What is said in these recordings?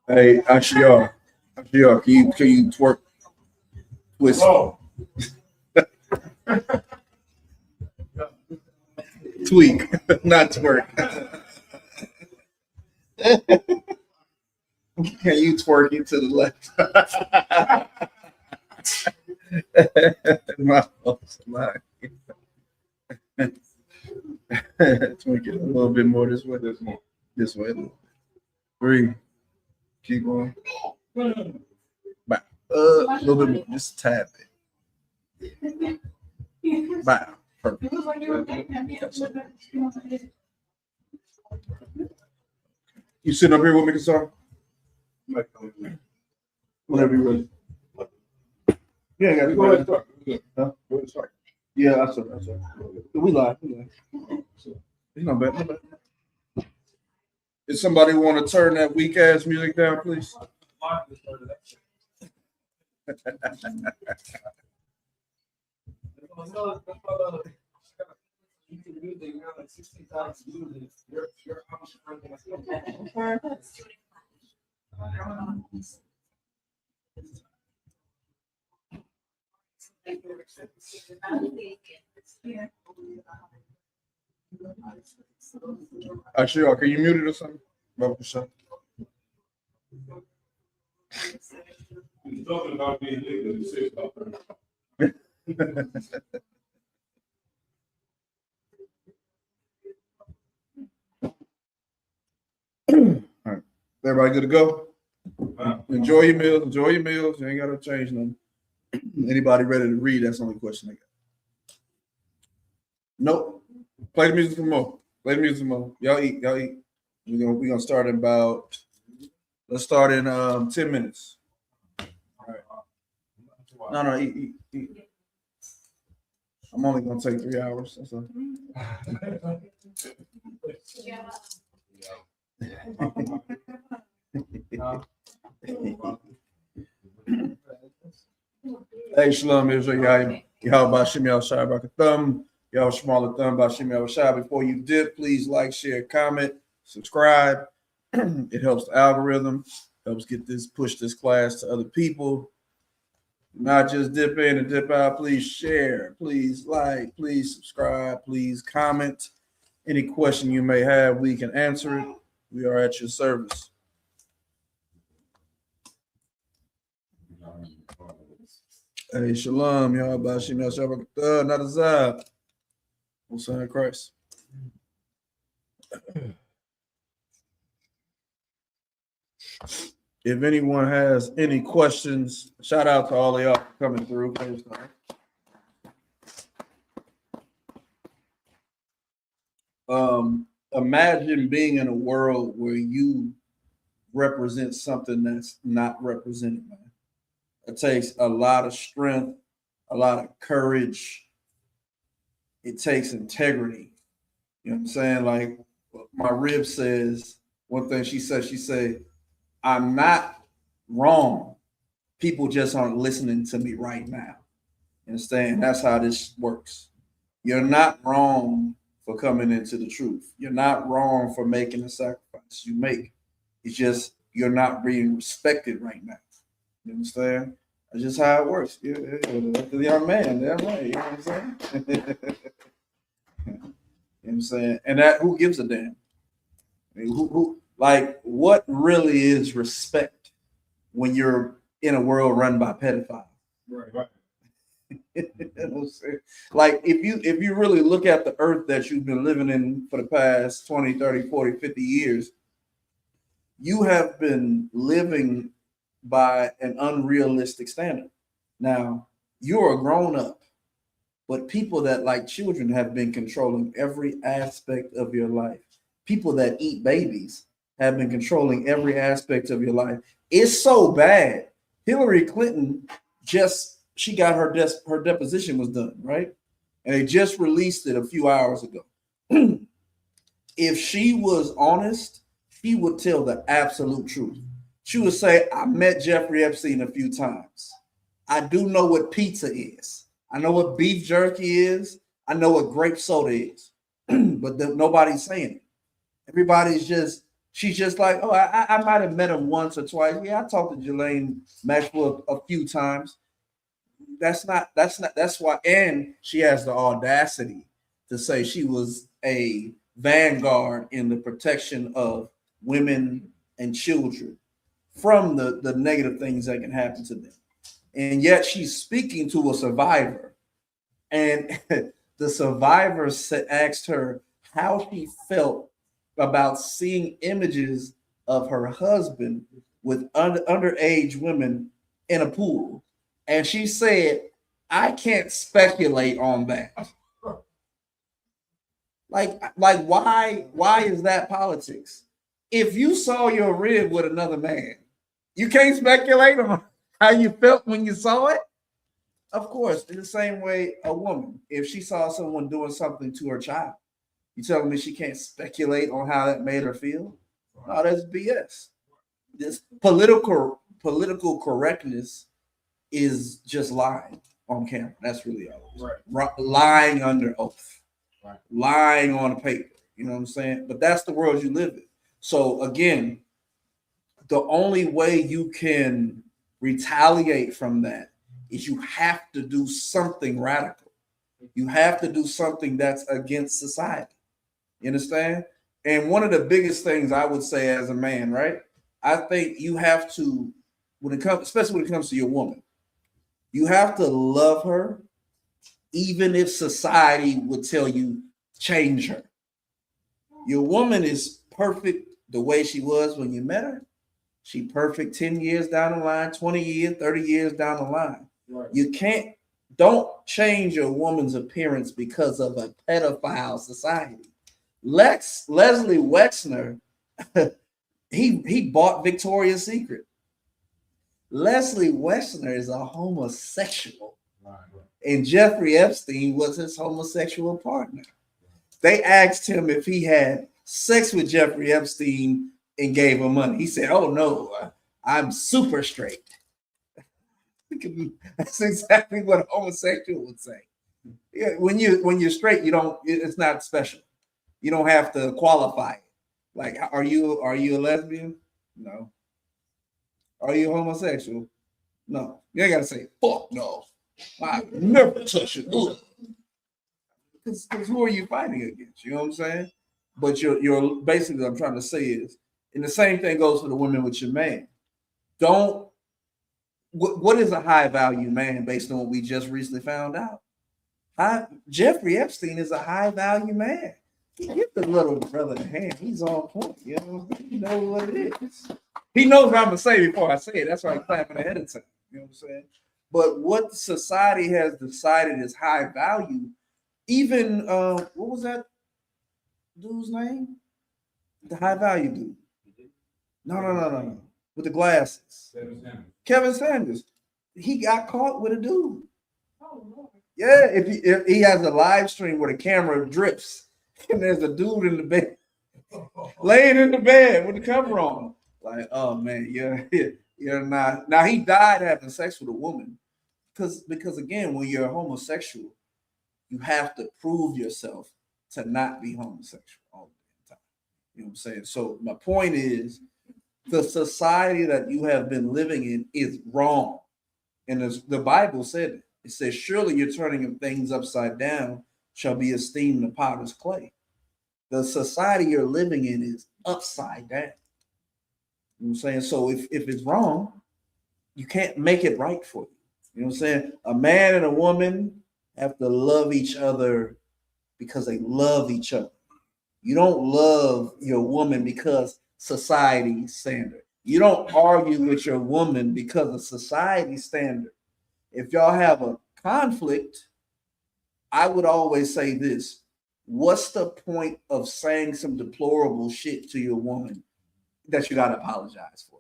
Hey, Ashiar, can you twerk, twist, tweak, not twerk? Can you twerk it to the left? my, Tweak it a little bit more this way. This way. 3. Keep going. Back. A little bit more. Just a tad bit. Back. Perfect. You sitting up here with me, Kasar? Whenever you're ready. Yeah, go ahead and start. Huh? Go ahead and start. Yeah, that's it. We live. It's not bad. Not bad. Does somebody want to turn that weak ass music down, please? Actually, can you mute it or something? He's talking about being legal. He says about All right. Everybody good to go? Enjoy your meals. Enjoy your meals. You ain't got to change nothing. Anybody ready to read? That's the only question I got. Nope. Play the music some more. Play the music some more. Y'all eat. Y'all eat. We're gonna start in about. Let's start in 10 minutes. All right. No, eat. I'm only gonna take 3 hours. That's all. Hey, Shalom Israel. Y'all about Shimmy Al-Shai Thumb. Y'all smaller thumb by Shimmy Al-Shai. Before you dip, please like, share, comment, subscribe. It helps the algorithm, helps push this class to other people. Not just dip in and dip out. Please share, please like, please subscribe, please comment. Any question you may have, we can answer it. We are at your service. Hey, Shalom, y'all about Shimmy Al-Shai not a Zab. Son of Christ. If anyone has any questions, shout out to all of y'all coming through. Imagine being in a world where you represent something that's not represented, man. It takes a lot of strength, a lot of courage. It takes integrity. You know what I'm saying? Like my rib says, one thing she said, I'm not wrong. People just aren't listening to me right now. You understand? That's how this works. You're not wrong for coming into the truth. You're not wrong for making the sacrifice you make. It's just you're not being respected right now. You understand? That's just how it works. Yeah, the young man, damn right. You know what I'm saying? You know what I'm saying? And that who gives a damn? I mean, like what really is respect when you're in a world run by pedophiles? right. You know what I'm saying? Like if you really look at the earth that you've been living in for the past 20, 30, 40, 50 years, you have been living by an unrealistic standard. Now, you're a grown up, but people that like children have been controlling every aspect of your life. People that eat babies have been controlling every aspect of your life. It's so bad. Hillary Clinton she got her deposition was done, right? And they just released it a few hours ago. If she was honest, she would tell the absolute truth. She would say, I met Jeffrey Epstein a few times. I do know what pizza is. I know what beef jerky is. I know what grape soda is. But nobody's saying it. Everybody's just She's just like, oh, I might have met him once or twice. Yeah, I talked to Jelaine Maxwell a few times. That's why. And she has the audacity to say she was a vanguard in the protection of women and children from the negative things that can happen to them. And yet she's speaking to a survivor. And the survivor asked her how she felt about seeing images of her husband with underage women in a pool. And she said, I can't speculate on that. Like why is that politics? If you saw your rib with another man, you can't speculate on how you felt when you saw it. Of course, in the same way, a woman, if she saw someone doing something to her child, you telling me she can't speculate on how that made her feel? No, that's BS. This political correctness is just lying on camera. That's really all. Right. Lying under oath, right. Lying on a paper. You know what I'm saying? But that's the world you live in. So again, the only way you can retaliate from that is you have to do something radical. You have to do something that's against society. You understand? And one of the biggest things I would say as a man, right? I think you have to, when it comes, especially when it comes to your woman, you have to love her, even if society would tell you change her. Your woman is perfect the way she was when you met her. She perfect 10 years down the line, 20 years, 30 years down the line. Right. You don't change your woman's appearance because of a pedophile society. Leslie Wexner, he bought Victoria's Secret. Leslie Wexner is a homosexual. Right. And Jeffrey Epstein was his homosexual partner. They asked him if he had sex with Jeffrey Epstein and gave him money. He said, oh no, I'm super straight. That's exactly what a homosexual would say. Yeah, when you're straight, it's not special. You don't have to qualify it. Like, are you a lesbian? No. Are you homosexual? No. You ain't gotta say, fuck no. I never touch it. Because who are you fighting against? You know what I'm saying? But you're basically what I'm trying to say is, and the same thing goes for the women with your man. What is a high value man based on what we just recently found out? Jeffrey Epstein is a high value man. Give the little brother a hand. He's on point. You know what it is. He knows what I'm gonna say before I say it. That's why I'm clapping ahead of time. You know what I'm saying? But what society has decided is high value. Even what was that dude's name? The high value dude. No. With the glasses. Kevin Sanders. He got caught with a dude. Yeah, if he has a live stream where the camera drips and there's a dude in the bed, laying in the bed with the cover on. Like, oh man, you're not. Now he died having sex with a woman, because again, when you're a homosexual, you have to prove yourself to not be homosexual all the time. You know what I'm saying? So my point is, the society that you have been living in is wrong, and as the Bible said it. It says, surely you're turning things upside down shall be esteemed the potter's clay. The society you're living in is upside down. You know what I'm saying? So if it's wrong, you can't make it right for you. You know what I'm saying? A man and a woman have to love each other because they love each other. You don't love your woman because society standard. You don't argue with your woman because of society standard. If y'all have a conflict, I would always say this. What's the point of saying some deplorable shit to your woman that you gotta apologize for?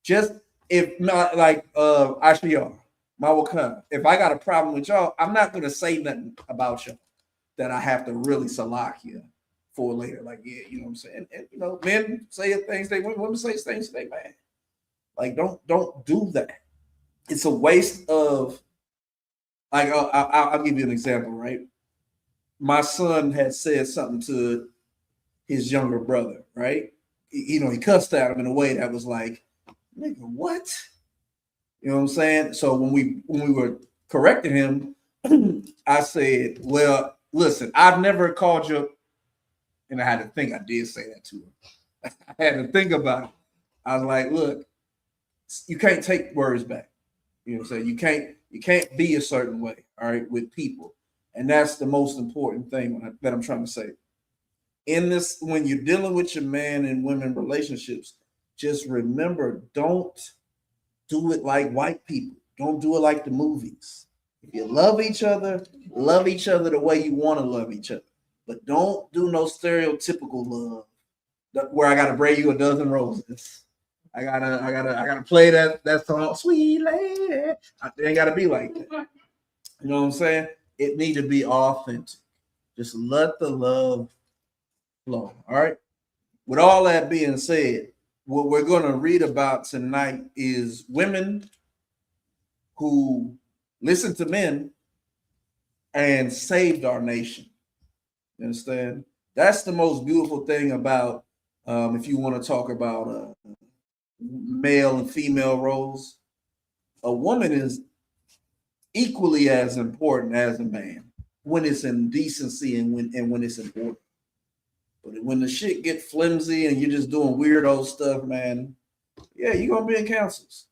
Just if not, like Ashley, my wakam. If I got a problem with y'all, I'm not gonna say nothing about y'all that I have to really salakia for later. Like, yeah, you know what I'm saying? And men say things they women say things they man. Like, don't do that. It's a waste of, like, I'll give you an example, right? My son had said something to his younger brother, right? he cussed at him in a way that was like, nigga, what? You know what I'm saying? So when we were correcting him, I said, well, listen, I've never called you, and I had to think. I did say that to him. I had to think about it. I was like, look, you can't take words back. You know what I'm saying? You can't be a certain way, all right, with people. And that's the most important thing that I'm trying to say. In this, when you're dealing with your man and women relationships, just remember, don't do it like white people. Don't do it like the movies. If you love each other the way you want to love each other. But don't do no stereotypical love where I gotta bring you a dozen roses. I gotta play that song, sweet lady. It ain't gotta be like that. You know what I'm saying? It need to be authentic. Just let the love flow. All right. With all that being said, what we're going to read about tonight is women who listened to men and saved our nation. You understand? That's the most beautiful thing about, if you want to talk about male and female roles, a woman is equally as important as a man when it's in decency and when it's in order. But when the shit get flimsy and you're just doing weirdo stuff, man, yeah, you're gonna be in councils.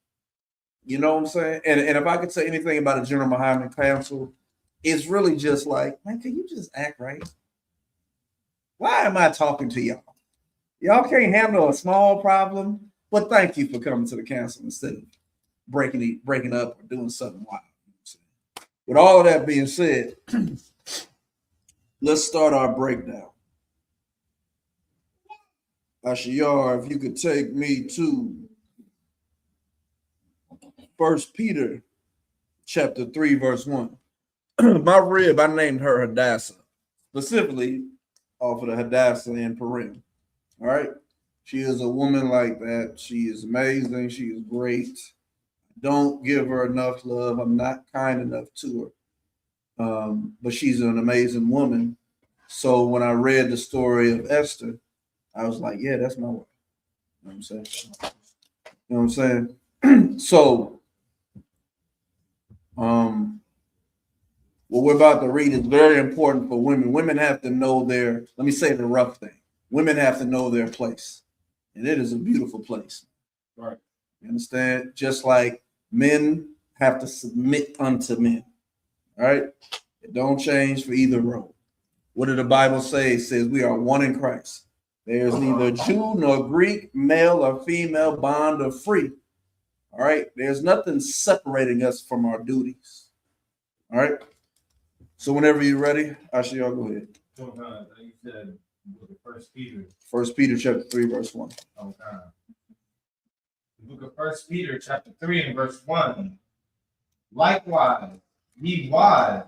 You know what I'm saying? And if I could say anything about a General Muhammad council, it's really just like, man, can you just act right? Why am I talking to y'all? Y'all can't handle a small problem, but thank you for coming to the council instead of breaking up or doing something wild. With all of that being said, let's start our breakdown. Ashiyar, if you could take me to 1 Peter chapter 3, verse 1. My rib, I named her Hadassah, specifically off of the Hadassah in Purim. All right. She is a woman like that. She is amazing. She is great. Don't give her enough love. I'm not kind enough to her. But she's an amazing woman. So when I read the story of Esther, I was like, yeah, that's my wife. You know what I'm saying? You know what I'm saying? So, what we're about to read is very important for women. Women have to know let me say the rough thing. Women have to know their place. And it is a beautiful place. Right. You understand? Just like men have to submit unto men. All right? It don't change for either role. What did the Bible say? It says we are one in Christ. There's neither Jew nor Greek, male or female, bond or free. All right. There's nothing separating us from our duties. All right. So whenever you're ready, Ashiyah, go ahead. You said First Peter. 1 Peter chapter 3, verse 1. Okay. The book of 1 Peter chapter 3 and verse 1. Likewise, ye wives,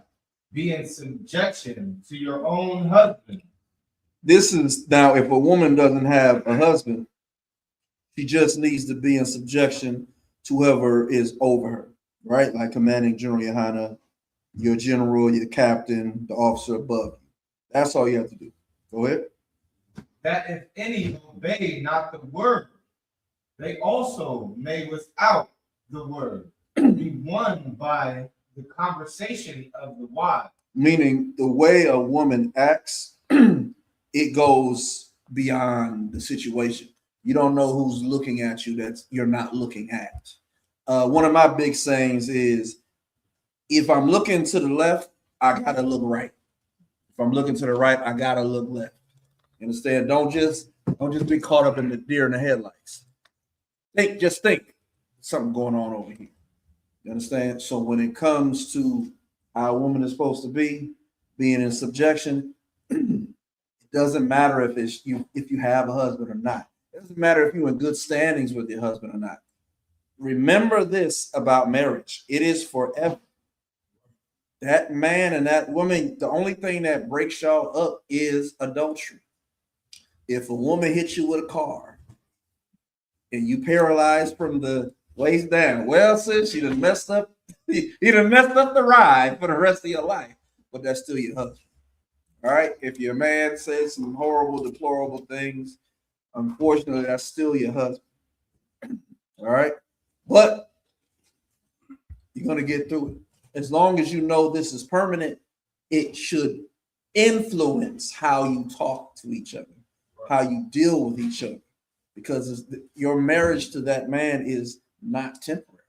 be in subjection to your own husband. This is now, if a woman doesn't have a husband, she just needs to be in subjection to whoever is over her, right? Like commanding General YAHANNAH, your general, your captain, the officer above you. That's all you have to do. Go ahead. That if any obey not the word, they also may without the word be won by the conversation of the wives. Meaning the way a woman acts, it goes beyond the situation. You don't know who's looking at you that you're not looking at. One of my big sayings is, if I'm looking to the left, I gotta look right. If I'm looking to the right, I gotta look left. You understand? Don't just be caught up in the deer in the headlights. Just think something going on over here. You understand? So when it comes to how a woman is supposed to be, being in subjection, it doesn't matter if you have a husband or not. It doesn't matter if you're in good standings with your husband or not. Remember this about marriage. It is forever. That man and that woman, the only thing that breaks y'all up is adultery. If a woman hits you with a car and you paralyzed from the waist down, well, sis, you done messed up. You done messed up the ride for the rest of your life, but that's still your husband. All right. If your man says some horrible, deplorable things, Unfortunately, that's still your husband. All right. But you're going to get through it. As long as you know this is permanent, it should influence how you talk to each other, how you deal with each other, because your marriage to that man is not temporary.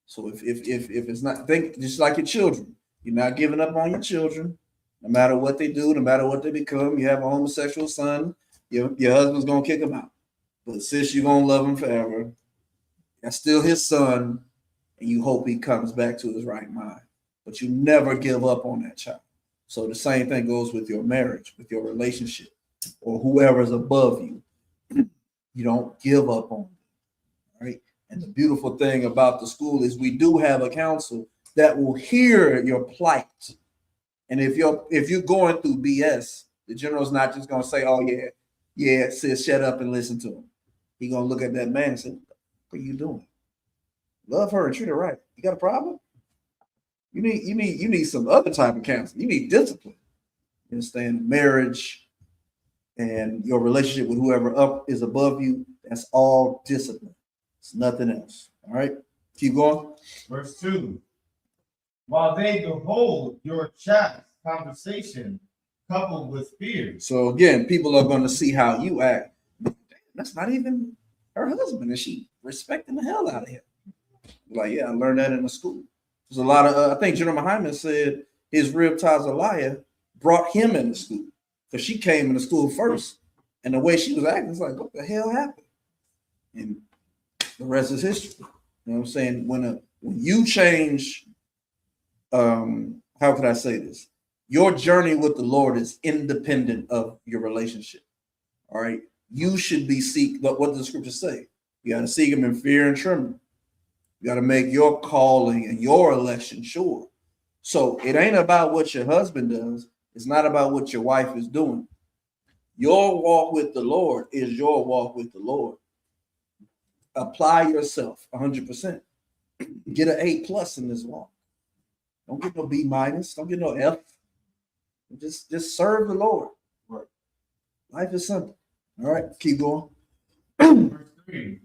So if it's not, think just like your children, you're not giving up on your children, no matter what they do, no matter what they become. You have a homosexual son, your husband's gonna kick him out. But sis, you're gonna love him forever. That's still his son, and you hope he comes back to his right mind. But you never give up on that child. So the same thing goes with your marriage, with your relationship, or whoever's above you. You don't give up on them, right? And the beautiful thing about the school is we do have a council that will hear your plight. And if you're going through BS, the general's not just gonna say, "Oh yeah, sis, shut up and listen to him." He gonna look at that man and say, "What are you doing? Love her and treat her right. You got a problem? You need some other type of counseling. You need discipline. You understand? Marriage and your relationship with whoever up is above you, that's all discipline. It's nothing else. All right. Keep going. Verse 2. While they behold your chat conversation coupled with fear. So again, people are going to see how you act. That's not even her husband, and she respecting the hell out of him. Like, yeah, I learned that in the school. There's a lot of, I think General Muhammad said his rib Tazaliah brought him into school because she came into school first. And the way she was acting, it's like, what the hell happened? And the rest is history. You know what I'm saying? When you change, how could I say this? Your journey with the Lord is independent of your relationship. All right. You should be what does the scripture say? You got to seek him in fear and trembling. You got to make your calling and your election sure. So it ain't about what your husband does. It's not about what your wife is doing. Your walk with the Lord is your walk with the Lord. Apply yourself 100%. Get an A+ in this walk. Don't get no B-. Don't get no F. Just serve the Lord. Right. Life is simple. All right, keep going. Verse 3.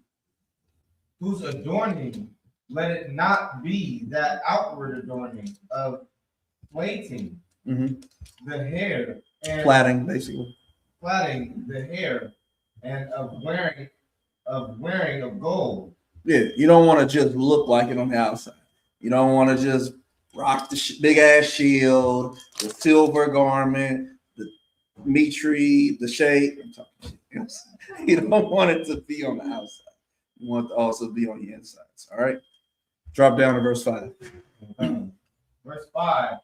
Whose adorning, let it not be that outward adorning of plaiting the hair and plaiting, basically. Plaiting the hair and of wearing of gold. Yeah, you don't want to just look like it on the outside. You don't want to just rock the big ass shield, the silver garment, the mitri, the shape. You don't want it to be on the outside. You want it to also be on the insides. All right. Drop down to verse 5. Verse 5.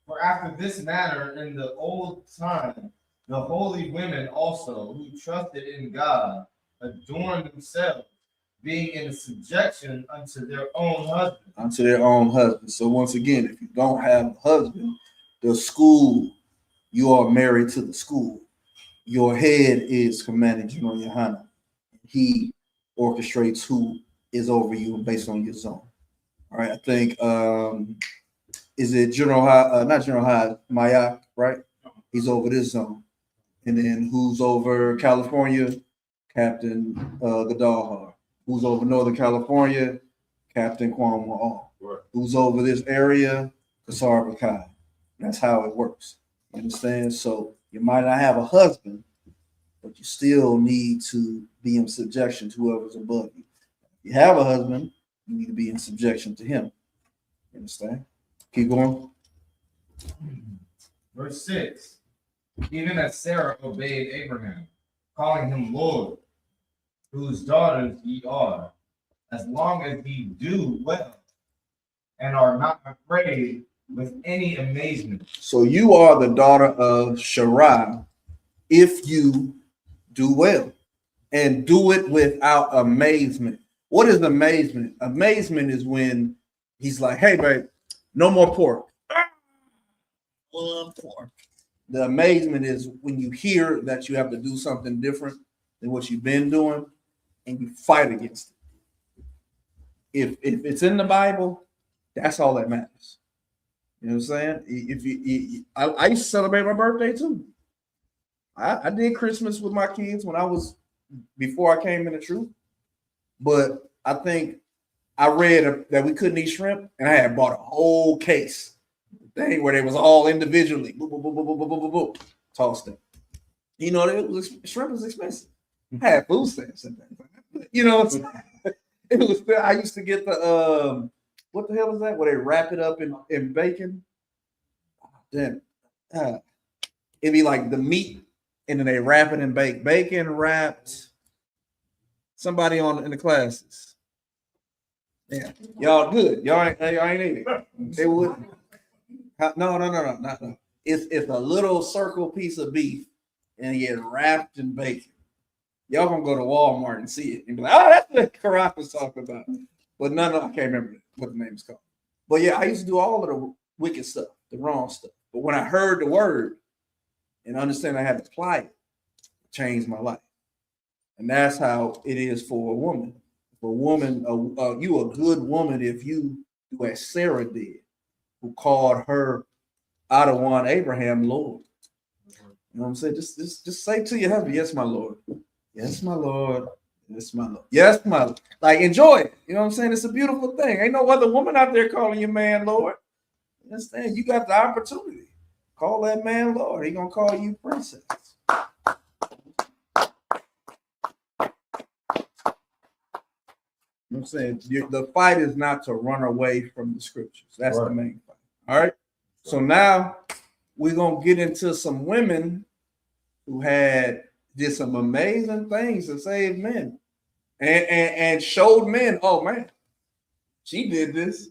For after this manner in the old time, the holy women also who trusted in God adorned themselves, being in subjection unto their own husband. Unto their own husband. So once again, if you don't have a husband, the school, you are married to the school. Your head is Commanding General YAHANNAH. He orchestrates who is over you based on your zone. All right, I think is it General High, not General High, Mayak, right? He's over this zone. And then who's over California? Captain Gadalhar. Who's over Northern California? Captain Kwame. Right. Who's over this area? Kasar Bakai. That's how it works. You understand? So you might not have a husband, but you still need to be in subjection to whoever's above you. If you have a husband, you need to be in subjection to him. You understand? Keep going. Verse 6. Even as Sarah obeyed Abraham, calling him Lord, whose daughters ye are, as long as ye do well and are not afraid with any amazement. So you are the daughter of Sharai if you do well and do it without amazement. What is amazement? Amazement is when he's like, hey, babe, no more pork. One pork. The amazement is when you hear that you have to do something different than what you've been doing and you fight against it. If it's in the Bible, that's all that matters. You know what I'm saying? I used to celebrate my birthday too. I did Christmas with my kids before I came in the truth, but I think I read that we couldn't eat shrimp, and I had bought a whole case thing where they was all individually, boop, boop, boop, boop, boop, boop, boop, boop, tossed it. You know, shrimp was expensive. I had food stamps and things. You know, it was. I used to get the what the hell is that? Where they wrap it up in bacon. Then it'd be like the meat, and then they wrap it in bacon wrapped. Somebody in the classes. Yeah, y'all good. Y'all ain't eating it. They would. No. It's a little circle piece of beef, and it gets wrapped in bacon. Y'all gonna go to Walmart and see it and be like, "Oh, that's what Karak was talking about." But I can't remember what the name is called. But yeah, I used to do all of the wicked stuff, the wrong stuff. But when I heard the word and understand I had to apply it, it changed my life. And that's how it is for a woman. For a woman, you a good woman if you do as Sarah did, who called her out of one Abraham Lord. You know what I'm saying? Just say to your husband, "Yes, my Lord. Yes, my Lord. Yes, my Lord. Yes, my Lord." Like, enjoy it. You know what I'm saying? It's a beautiful thing. Ain't no other woman out there calling your man Lord. You understand? You got the opportunity. Call that man Lord. He gonna call you princess. You know what I'm saying? The fight is not to run away from the scriptures. That's right. The main fight. All right. So now we're gonna get into some women who did some amazing things to save men and showed men, oh man, she did this.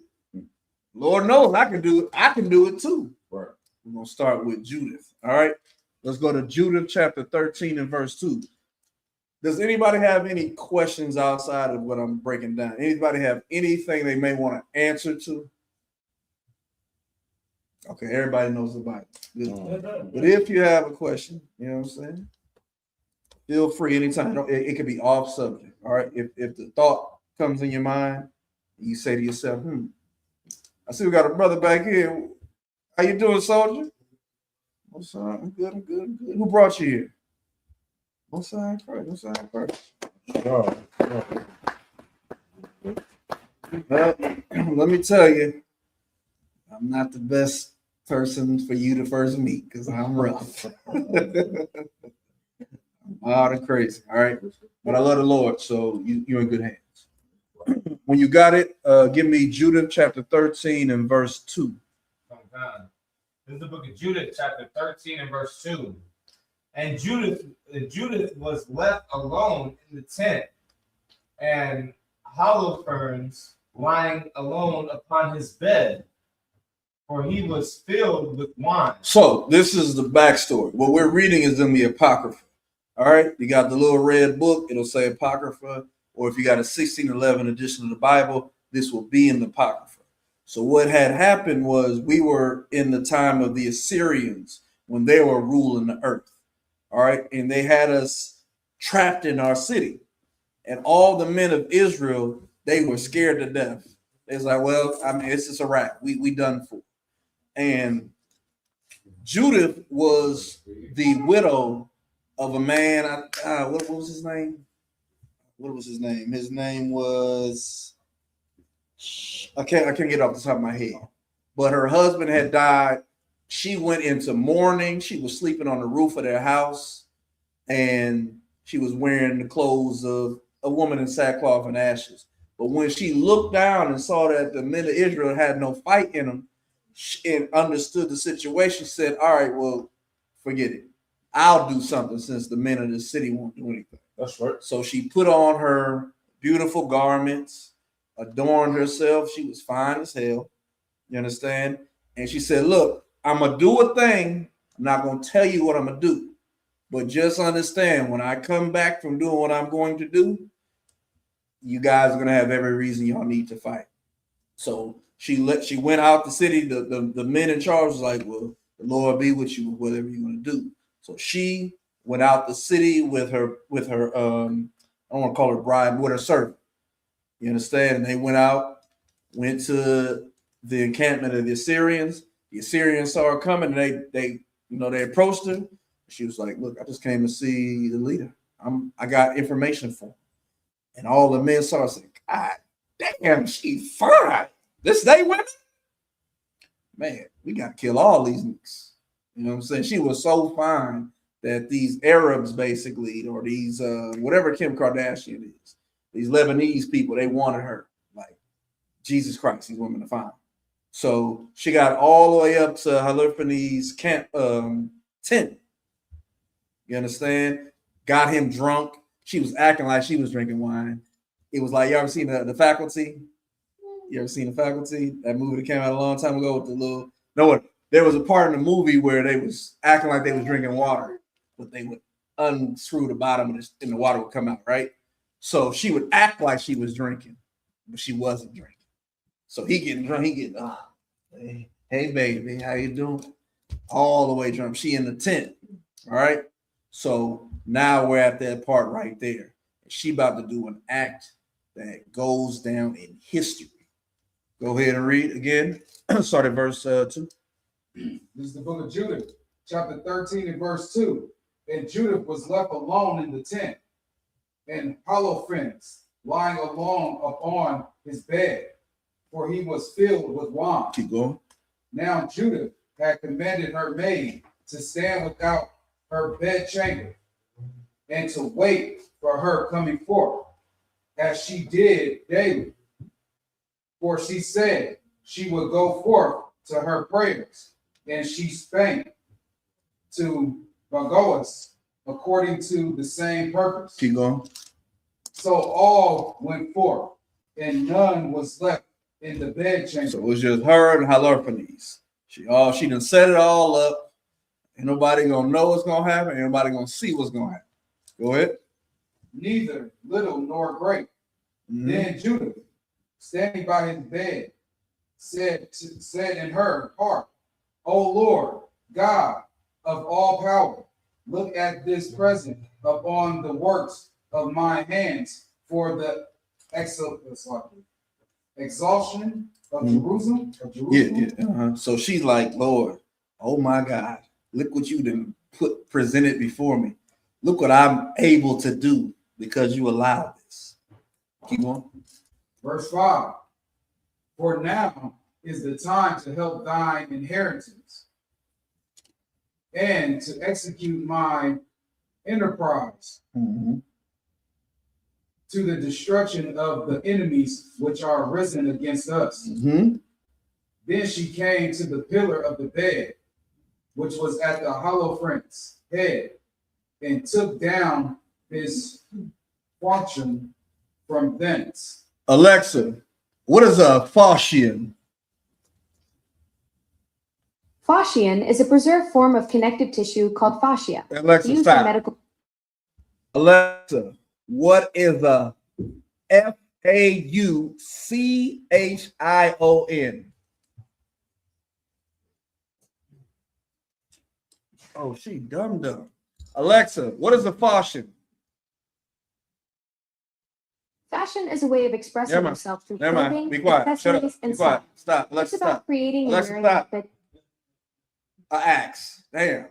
Lord knows I can do it. I can do it too. Right. We're gonna start with Judith. All right. Let's go to Judith chapter 13 and verse 2. Does anybody have any questions outside of what I'm breaking down? Anybody have anything they may want to answer to? Okay, everybody knows the Bible. But if you have a question, you know what I'm saying? Feel free anytime. It could be off subject. All right. If the thought comes in your mind, you say to yourself, I see we got a brother back here. How you doing, soldier? What's up? I'm good. Who brought you here? What's up, Christ? Let me tell you, I'm not the best person for you to first meet because I'm rough. I'm wild and crazy. All right. But I love the Lord, so you're in good hands. When you got it, give me Judith chapter 13 and verse 2. This is the book of Judith, chapter 13 and verse 2. And Judith was left alone in the tent, and Holofernes lying alone upon his bed, for he was filled with wine. So this is the backstory. What we're reading is in the Apocrypha. All right, you got the little red book, it'll say Apocrypha, or if you got a 1611 edition of the Bible, this will be in the Apocrypha. So what had happened was we were in the time of the Assyrians when they were ruling the earth. All right, and they had us trapped in our city, and all the men of Israel, they were scared to death. It's like, well, I mean, it's just a wrap. We done for. And Judith was the widow of a man. What was his name? What was his name? His name was I can't get it off the top of my head. But her husband had died. She went into mourning. She was sleeping on the roof of their house, and she was wearing the clothes of a woman in sackcloth and ashes. But when she looked down and saw that the men of Israel had no fight in them, and understood the situation, she said, all right, well, forget it. I'll do something since the men of the city won't do anything. That's right. So she put on her beautiful garments, adorned herself. She was fine as hell. You understand? And she said, look, I'm going to do a thing. I'm not going to tell you what I'm going to do. But just understand, when I come back from doing what I'm going to do, you guys are going to have every reason y'all need to fight. So she went out the city. The men in charge was like, well, the Lord be with you with whatever you're going to do. So she went out the city with her I don't want to call her bride, with her servant. You understand? And they went to the encampment of the Assyrians. The Assyrians saw her coming, and they approached her. She was like, look, I just came to see the leader. I got information for him. And all the men saw us like, God damn, she fine. This they women? Man, we got to kill all these niggas. You know what I'm saying? She was so fine that these Arabs basically, or these whatever Kim Kardashian is, these Lebanese people, they wanted her. Like, Jesus Christ, these women are fine. So she got all the way up to Halifane's camp tent. You understand? Got him drunk. She was acting like she was drinking wine. It was like, you ever seen the Faculty? You ever seen the Faculty? That movie that came out a long time ago with the little there was a part in the movie where they was acting like they was drinking water, but they would unscrew the bottom of this and the water would come out, right? So she would act like she was drinking, but she wasn't drinking. So he getting drunk, hey baby, how you doing? All the way drunk. She in the tent. All right. So now we're at that part right there. She about to do an act that goes down in history. Go ahead and read again. Start at verse 2. This is the book of Judith, chapter 13 and verse 2. And Judith was left alone in the tent, and Holofernes lying alone upon his bed, for he was filled with wine. Keep going. Now Judith had commanded her maid to stand without her bedchamber, and to wait for her coming forth, as she did daily. For she said she would go forth to her prayers, and she spake to Bagoas according to the same purpose. Keep going. So all went forth, and none was left in the bedchamber. So it was just her and Halifanes. She done set it all up. Ain't nobody gonna know what's gonna happen. Ain't nobody gonna see what's gonna happen. Go ahead. Neither little nor great. Mm-hmm. Then Judith, standing by his bed, said in her heart, O Lord, God of all power, look at this present upon the works of my hands for the exaltation of Jerusalem. Yeah. So she's like, Lord, oh my God, look what you done presented before me. Look what I'm able to do because you allowed this. Keep going. Verse 5. For now is the time to help thine inheritance and to execute my enterprise to the destruction of the enemies which are risen against us. Then she came to the pillar of the bed, which was at the Holofernes' head, and took down his function from thence. Alexa, what is a fascian? Fascian is a preserved form of connective tissue called fascia. Alexa, used stop. in medical. Alexa, what is a FAUCHION? Oh, she dumb. Alexa, what is a fashion? Fashion is a way of expressing yourself through clothing, Be quiet. Shut up. accessories, and Be quiet. style. Stop. It's Alexa, about stop. creating and Alexa, wearing stop. outfit. An axe. Damn.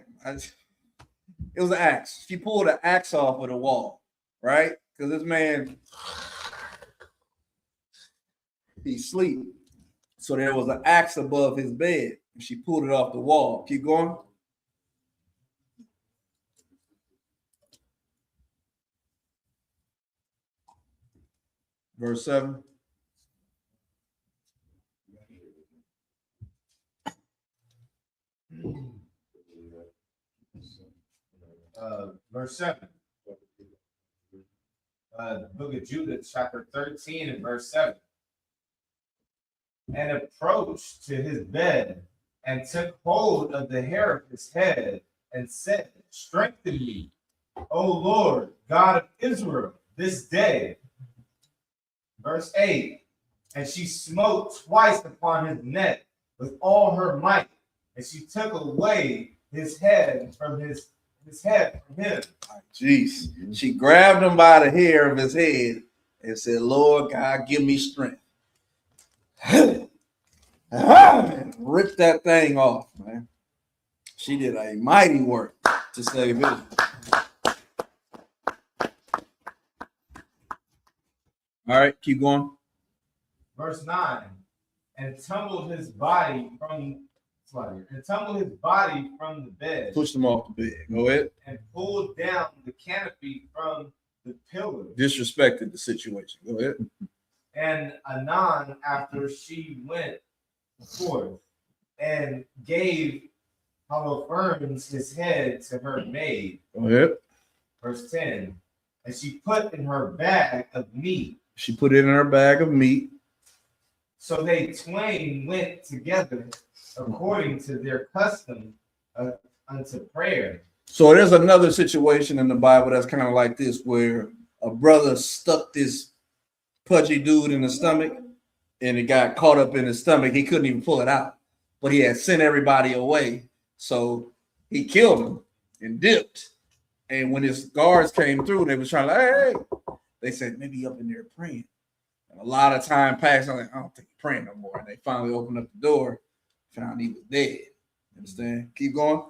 It was an axe. She pulled an axe off of the wall, right? Because this man, he's asleep. So there was an axe above his bed, and she pulled it off the wall. Keep going. Verse 7. Verse 7. The book of Judith, chapter 13 and verse 7. And approached to his bed and took hold of the hair of his head and said, strengthen me, O Lord, God of Israel, this day. Verse 8. And she smote twice upon his neck with all her might, and she took away his head from him. Jeez. She grabbed him by the hair of his head and said, Lord God, give me strength. Rip that thing off, man. She did a mighty work to save Israel. All right, keep going. Verse 9. And tumbled his body from the bed. Push them off the bed. Go ahead. And pulled down the canopy from the pillar. Disrespected the situation. Go ahead. And anon after she went forth and gave Holofernes his head to her maid. Go ahead. Verse 10. And she put in her bag of meat. She put it in her bag of meat. So they twain went together according to their custom unto prayer. So there's another situation in the Bible that's kind of like this, where a brother stuck this pudgy dude in the stomach and it got caught up in his stomach. He couldn't even pull it out, but he had sent everybody away. So he killed him and dipped. And when his guards came through, they was trying to, hey, they said, maybe he up in there praying. And a lot of time passed. I'm like, I don't think he's praying no more. And they finally opened up the door, found he was dead. Understand? Keep going.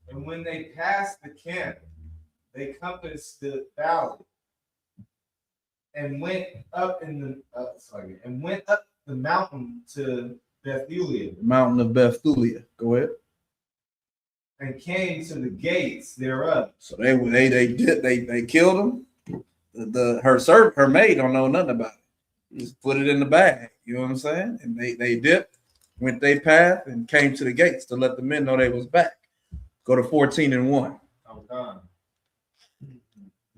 And when they passed the camp, they compassed the valley and went up the mountain to Bethulia. The mountain of Bethulia. Go ahead. And came to the gates thereof. So they killed him. Her maid don't know nothing about it. Just put it in the bag. You know what I'm saying? And they dipped, went their path, and came to the gates to let the men know they was back. Go to 14:1. I'm done.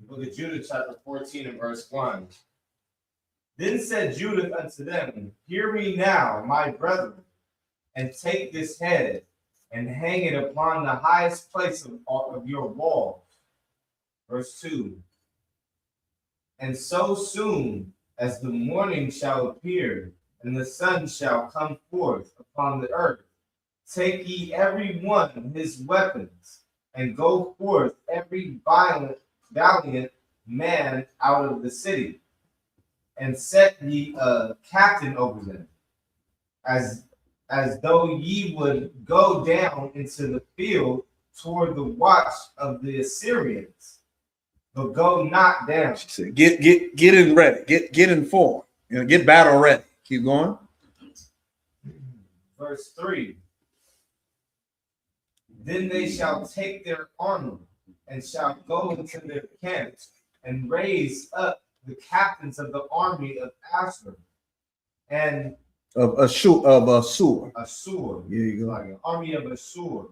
Book of Judah, chapter 14 and verse 1. Then said Judah unto them, hear me now, my brethren, and take this head and hang it upon the highest place of your walls. Verse 2. And so soon as the morning shall appear, and the sun shall come forth upon the earth, take ye every one his weapons, and go forth every valiant man out of the city, and set ye a captain over them, as though ye would go down into the field toward the watch of the Assyrians, but go not down. She said, get in ready, get informed, get battle ready. Keep going. Verse 3. Then they shall take their armor and shall go into their camps and raise up the captains of the army of Ashur and of Assur. Assur. Here you go. Like an army of Assur,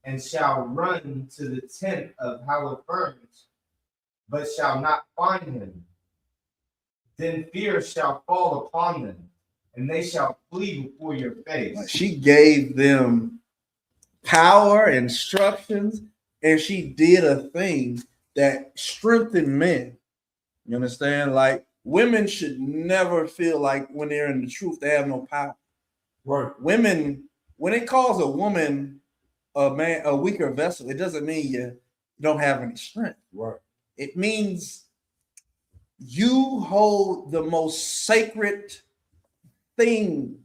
and shall run to the tent of Holofernes, but shall not find him. Then fear shall fall upon them, and they shall flee before your face. She gave them power, instructions, and she did a thing that strengthened men. You understand? Like, women should never feel like when they're in the truth, they have no power. Right. Women, when it calls a woman a weaker vessel, it doesn't mean you don't have any strength. Right. It means you hold the most sacred thing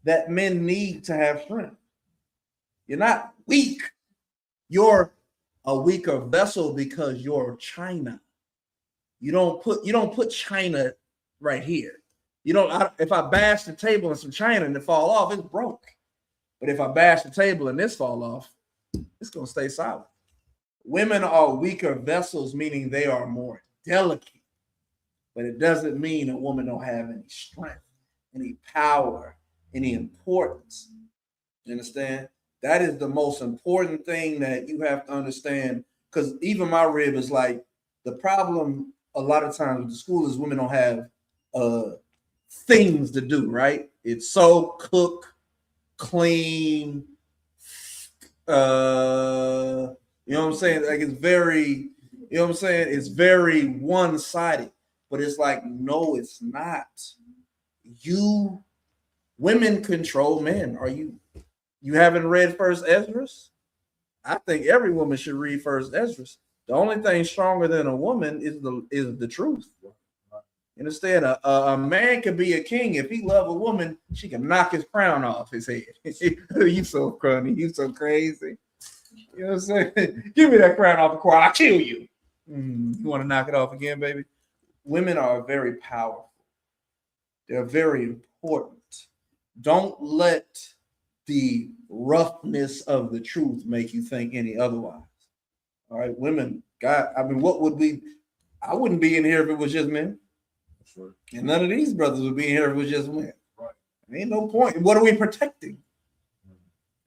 that men need to have strength. You're not weak. You're a weaker vessel because you're China. You don't put China right here. If I bash the table and some China and it fall off, it's broke. But if I bash the table and this fall off, it's gonna stay solid. Women are weaker vessels, meaning they are more delicate. But it doesn't mean a woman don't have any strength, any power, any importance. You understand? That is the most important thing that you have to understand. Because even my rib is like, the problem a lot of times with the school is women don't have things to do, right? It's sew, cook, clean, you know what I'm saying? Like, it's very, you know what I'm saying? It's very one-sided. But it's like, no, it's not. Women control men. You haven't read First Ezra? I think every woman should read First Ezra. The only thing stronger than a woman is the truth. You You understand? A man can be a king if he love a woman. She can knock his crown off his head. You so crummy. You so crazy. You know what I'm saying? Give me that crown off the crown. I'll kill you. You want to knock it off again, baby? Women are very powerful. They're very important. Don't let the roughness of the truth make you think any otherwise. All right, women, God, I mean, what would we? I wouldn't be in here if it was just men. Sure. And none of these brothers would be in here if it was just men. Right. There ain't no point. What are we protecting?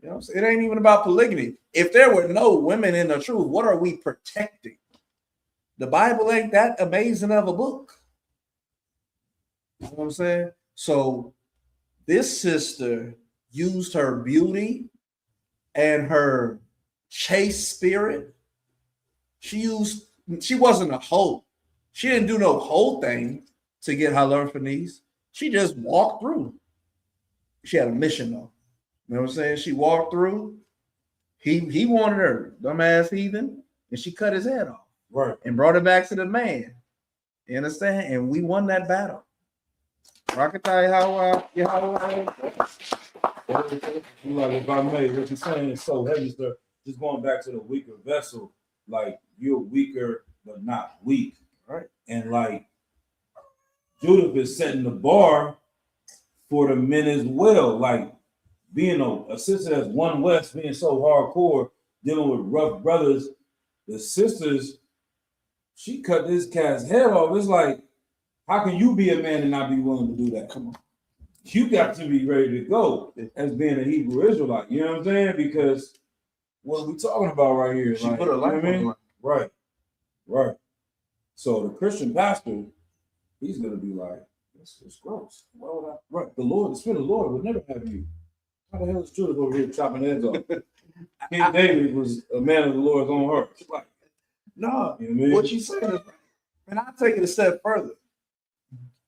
You know, it ain't even about polygamy. If there were no women in the truth, what are we protecting? The Bible ain't that amazing of a book. You know what I'm saying? So this sister used her beauty and her chaste spirit. She wasn't a hoe. She didn't do no whole thing to get her for these. She just walked through. She had a mission though. You know what I'm saying? She walked through. He wanted her, dumbass heathen, and she cut his head off. Right. And brought it back to the man. You understand? And we won that battle. I can tell you how Like, if I may, what you're saying is so heavy, sir. Just going back to the weaker vessel, like you're weaker but not weak, right? And like Judith is setting the bar for the men as well. Like being a sister that's one West, being so hardcore, dealing with rough brothers, the sisters, she cut this cat's head off. It's like, how can you be a man and not be willing to do that? Come on. You got to be ready to go as being a Hebrew Israelite. You know what I'm saying? Because what are we talking about right here? She like, put her life on the line. Right. Right. So the Christian pastor, he's going to be like, it's gross. Why would I? Right. The Lord, the Spirit of the Lord would never have you. How the hell is Judith over here chopping heads off? King David was a man of the Lord's own heart. Like, no, you know what I mean? what you saying is, and I'll take it a step further.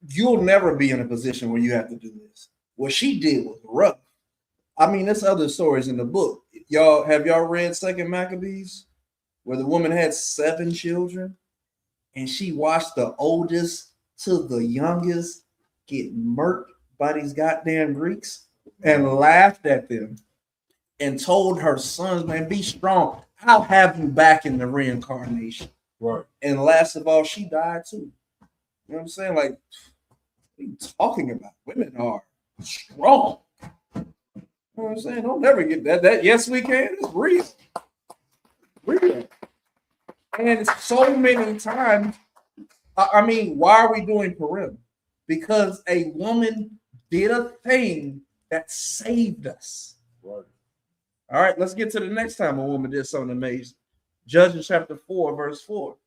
You'll never be in a position where you have to do this. What she did was rough. I mean, there's other stories in the book. Have y'all read Second Maccabees, where the woman had 7 children, and she watched the oldest to the youngest get murked by these goddamn Greeks, and laughed at them, and told her sons, "Man, be strong. I'll have you back in the reincarnation." Right. And last of all, she died too. You know what I'm saying? Like, what are you talking about? Women are strong. You know what I'm saying? Don't never get that. Yes, we can. It's real. Real. And so many times, I mean, why are we doing Purim? Because a woman did a thing that saved us. Right. All right, let's get to the next time a woman did something amazing. Judges chapter 4, verse 4.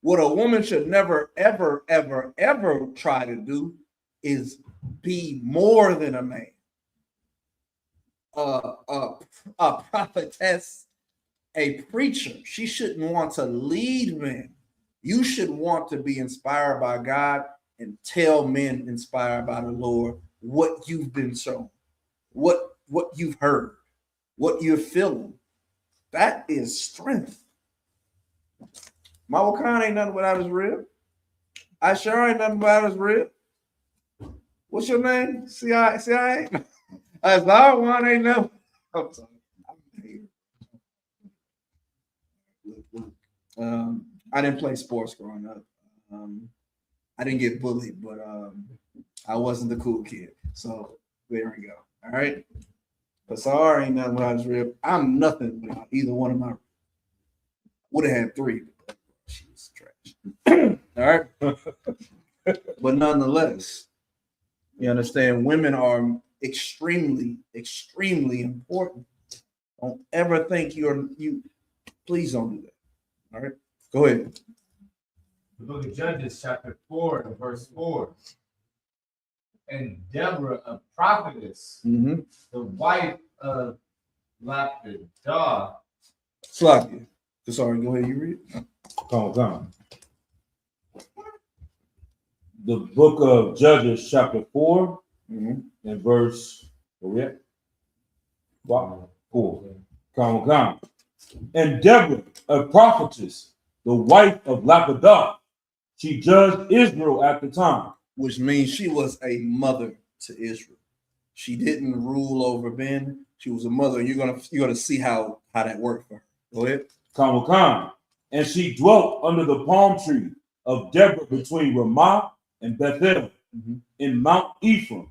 What a woman should never, ever, ever, ever try to do is be more than a man. A prophetess, a preacher. She shouldn't want to lead men. You should want to be inspired by God and tell men inspired by the Lord what you've been shown, what you've heard, what you're feeling. That is strength. Mama Khan ain't nothing without his rib. I sure ain't nothing without his rib. What's your name? CIA? As long one ain't nothing. I'm sorry. I didn't play sports growing up. I didn't get bullied, but I wasn't the cool kid. So there we go. All right. Basar ain't nothing without his rib. I'm nothing without either one of my. Would have had 3. She was trash. All right. But nonetheless, you understand, women are extremely, extremely important. Don't ever think you. Please don't do that. All right. Go ahead. The book of Judges, chapter 4, and verse 4. And Deborah, a prophetess, Mm-hmm. the wife of Lapidah. Slacky. Sorry, go ahead. You read. Come on. The book of Judges, chapter 4, and verse, where we at? 4. Come on. And Deborah, a prophetess, the wife of Lapidah, She judged Israel at the time. which means she was a mother to Israel. She didn't rule over Ben. She was a mother. You're gonna see how that worked for her. Go ahead. Khan. And she dwelt under the palm tree of Deborah between Ramah and Bethel in Mount Ephraim.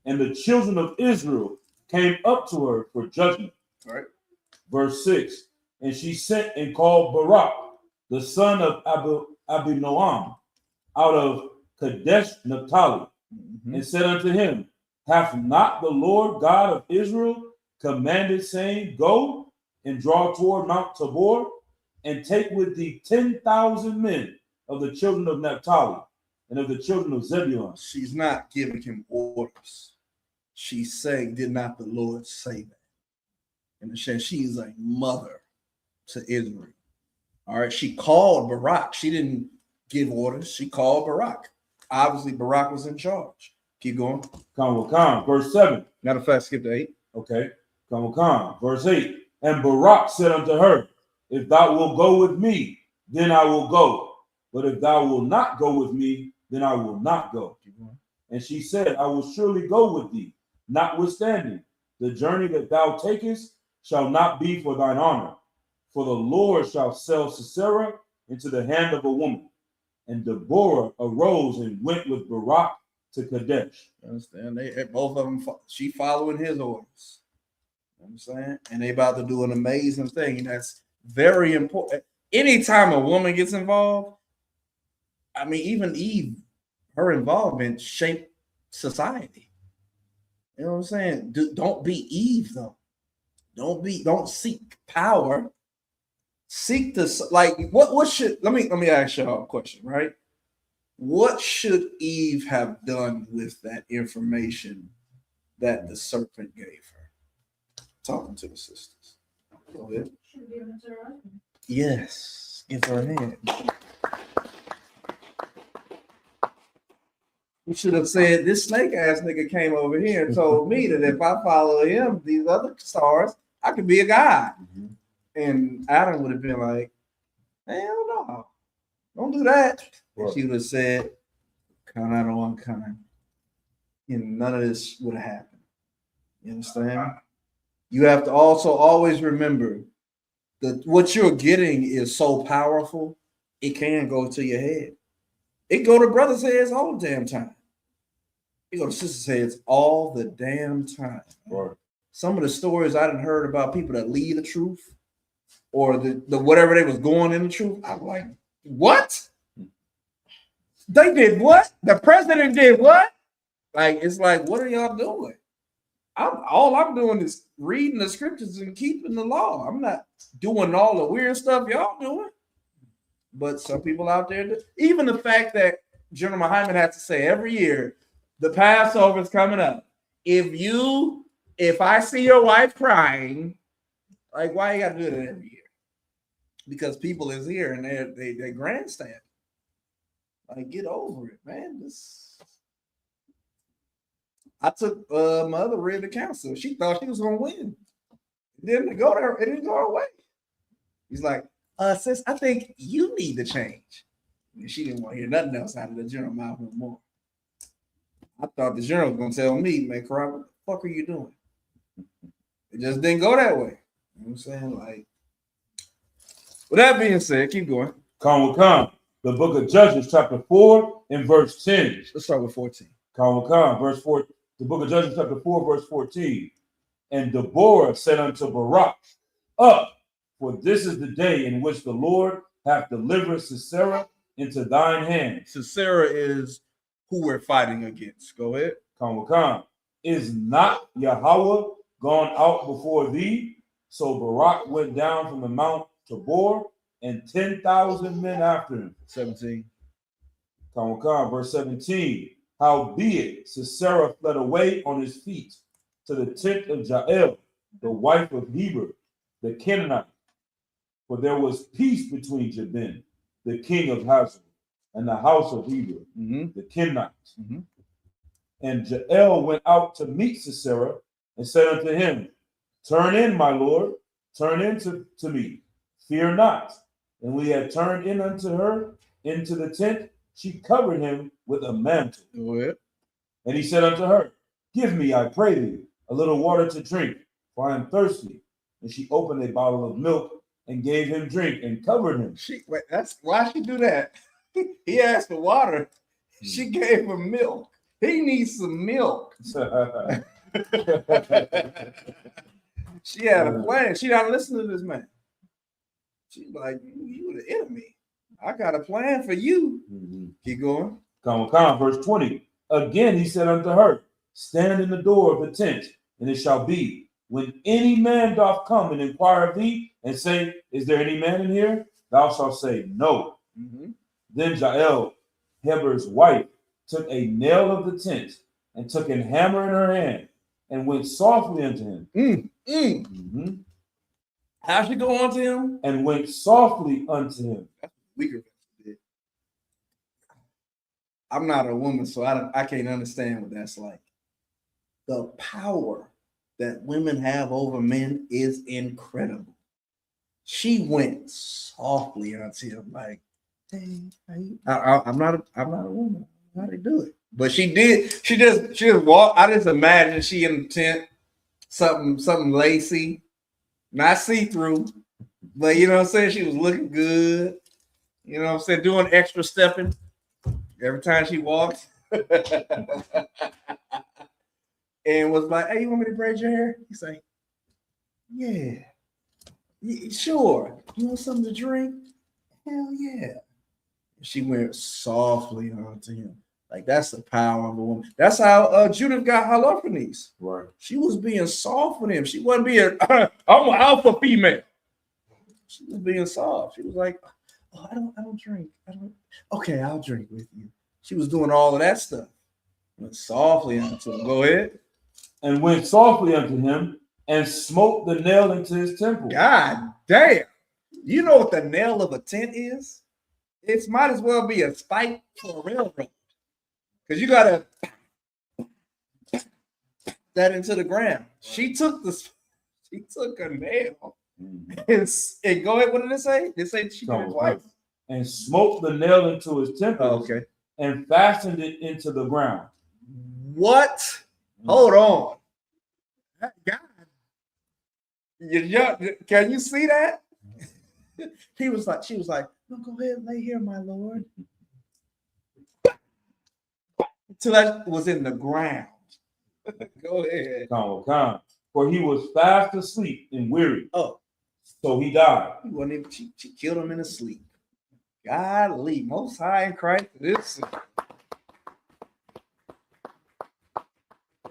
And the children of Israel came up to her for judgment. All right. Verse 6. And she sent and called Barak, the son of Abinoam, out of Kadesh Naphtali, and said unto him, hath not the Lord God of Israel commanded, saying, go and draw toward Mount Tabor, and take with thee 10,000 men of the children of Naphtali and of the children of Zebulun? She's not giving him orders. She's saying, did not the Lord say that? And she's a mother to Israel. All right. She called Barak. She didn't give orders. She called Barak. Obviously, Barak was in charge. Keep going. Khan. Verse 7. Matter of fact, skip to 8. Okay. Khan. Verse 8. And Barak said unto her, if thou wilt go with me, then I will go. But if thou wilt not go with me, then I will not go. And she said, I will surely go with thee. Notwithstanding, the journey that thou takest shall not be for thine honor. For the Lord shall sell Sisera into the hand of a woman. And Deborah arose and went with Barak to Kadesh. You understand? They both of them. She following his orders. You know what I'm saying? And they about to do an amazing thing. And that's very important. Anytime a woman gets involved, I mean, even Eve, her involvement shaped society. You know what I'm saying? Don't be Eve though. Don't seek power. Seek this, like what should let me ask y'all a question, right? What should Eve have done with that information that the serpent gave her? Talking to the sisters. Go ahead. Yes, give her a hand. We should have said this snake ass nigga came over here and told me that if I follow him, these other stars, I could be a god. And Adam would have been like, hell no, don't do that. And she would have said, kind out of one kind. And none of this would have happened. You understand? You have to also always remember that what you're getting is so powerful, it can go to your head. It go to brothers' heads all the damn time. It go to sisters' heads all the damn time. Right. Some of the stories I done heard about people that lead the truth or the whatever they was going in the truth, I'm like, what? They did what? The president did what? Like, it's like, what are y'all doing? All I'm doing is reading the scriptures and keeping the law. I'm not doing all the weird stuff y'all doing. But some people out there, even the fact that General Muhammad has to say every year, the Passover is coming up. If I see your wife crying, like, why you got to do that every year? Because people is here and they grandstand. Like, get over it, man. I took my other red to counsel. She thought she was gonna win. It didn't go her way. He's like, sis, I think you need to change. And she didn't want to hear nothing else out of the general mouth no more. I thought the general was gonna tell me, man, Corral, what the fuck are you doing? It just didn't go that way. You know what I'm saying? Like, with that being said, keep going. Khan. The book of Judges, chapter 4 and verse 10. Let's start with 14. Khan, verse 4. The book of Judges, chapter 4, verse 14. And Deborah said unto Barak, up, for this is the day in which the Lord hath delivered Sisera into thine hand. Sisera is who we're fighting against. Go ahead. Khan. Is not Yahweh gone out before thee? So Barak went down from the Mount Tabor, and 10,000 men after him. 17. Verse 17. Howbeit Sisera fled away on his feet to the tent of Jael, the wife of Heber, the Canaanite. For there was peace between Jabin, the king of Hazor, and the house of Heber, the Canaanites. And Jael went out to meet Sisera and said unto him, turn in, my lord, turn in to me, fear not. And we had turned in unto her, into the tent, she covered him with a mantle. Go ahead. And he said unto her, Give me, I pray thee, a little water to drink, for I am thirsty. And she opened a bottle of milk and gave him drink and covered him. Wait, that's why she do that. He asked for water. She gave him milk. He needs some milk. She had a plan. She not listening to this man. She's like, you the enemy. I got a plan for you. Keep going. Come, verse 20. Again he said unto her, Stand in the door of the tent, and it shall be, when any man doth come and inquire of thee, and say, Is there any man in here? Thou shalt say, No. Then Jael, Heber's wife, took a nail of the tent, and took an hammer in her hand, and went softly unto him. How'd she go on to him? And went softly unto him. Weaker. I'm not a woman, so I can't understand what that's like. The power that women have over men is incredible. She went softly unto him, like, hey, I'm not a woman. How they do it? But she did. She just walked. I just imagine she in the tent, something lacy, not see-through, but you know what I'm saying? She was looking good. You know what I'm saying? Doing extra stepping every time she walks. And was like, hey, you want me to braid your hair? He's like, yeah, sure. You want something to drink? Hell yeah. She went softly onto him. Like, that's the power of a woman. That's how Judith got her love for these. Right. She was being soft with him. She wasn't being, I'm an alpha female. She was being soft. She was like, oh, I don't drink. Okay, I'll drink with you. She was doing all of that stuff. Went softly onto him. Go ahead. And went softly unto him and smote the nail into his temple. God damn. You know what the nail of a tent is? It might as well be a spike for a railroad. Because you gotta that into the ground. She took a nail and go ahead. What did it say? It said she did it twice. And smote the nail into his temple. Oh, okay. And fastened it into the ground. What? Hold on. God. Can you see that? She was like, no, go ahead and lay here, my lord. Until that was in the ground. Go ahead. Come. For he was fast asleep and weary. Oh. So he died. He wasn't even, she killed him in his sleep. Golly, Most High in Christ. This.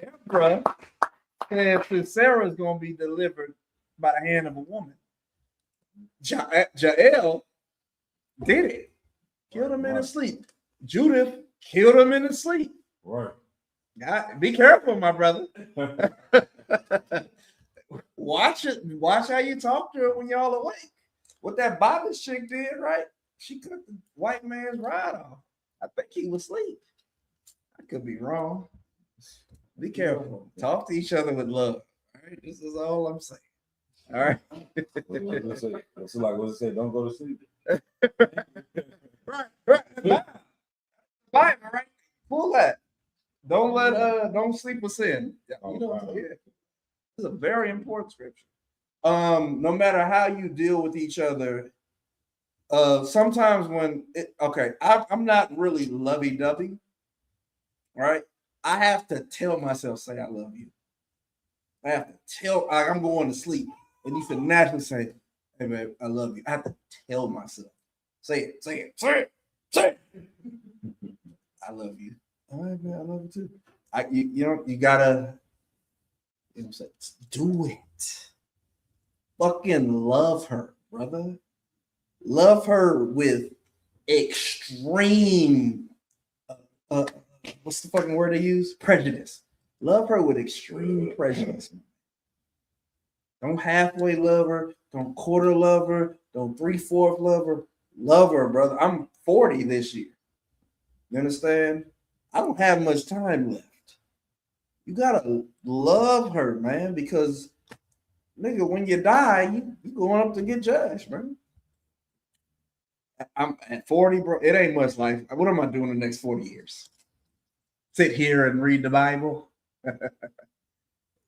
Yeah, bro. And Sarah is going to be delivered by the hand of a woman. Jael did it. Killed him in his sleep. Judith killed him in his sleep. Right. God, be careful, my brother. Watch it. Watch how you talk to her when y'all awake. What that Bobbitt chick did, right? She cut the white man's ride off. I think he was asleep. I could be wrong. Be careful. Talk to each other with love. All right. This is all I'm saying. All right. What's it like? What's it say? Don't go to sleep. Right. Bible, right? Pull that. Don't sleep with sin. You know, yeah. This is a very important scripture. No matter how you deal with each other, sometimes I'm not really lovey-dovey, right? I have to tell myself, say I love you. I have to tell, I'm going to sleep, and you should naturally say, hey man, I love you. I have to tell myself, say it. I love you. All right, man, I love you too. You gotta, do it. Fucking love her, brother. Love her with extreme, what's the fucking word they use? Prejudice. Love her with extreme prejudice. Don't halfway love her. Don't quarter love her. Don't 3/4 love her. Love her, brother. I'm 40 this year. You understand? I don't have much time left. You gotta love her, man, because nigga, when you die, you going up to get judged, man. I'm at 40, bro. It ain't much life. What am I doing the next 40 years? Sit here and read the Bible?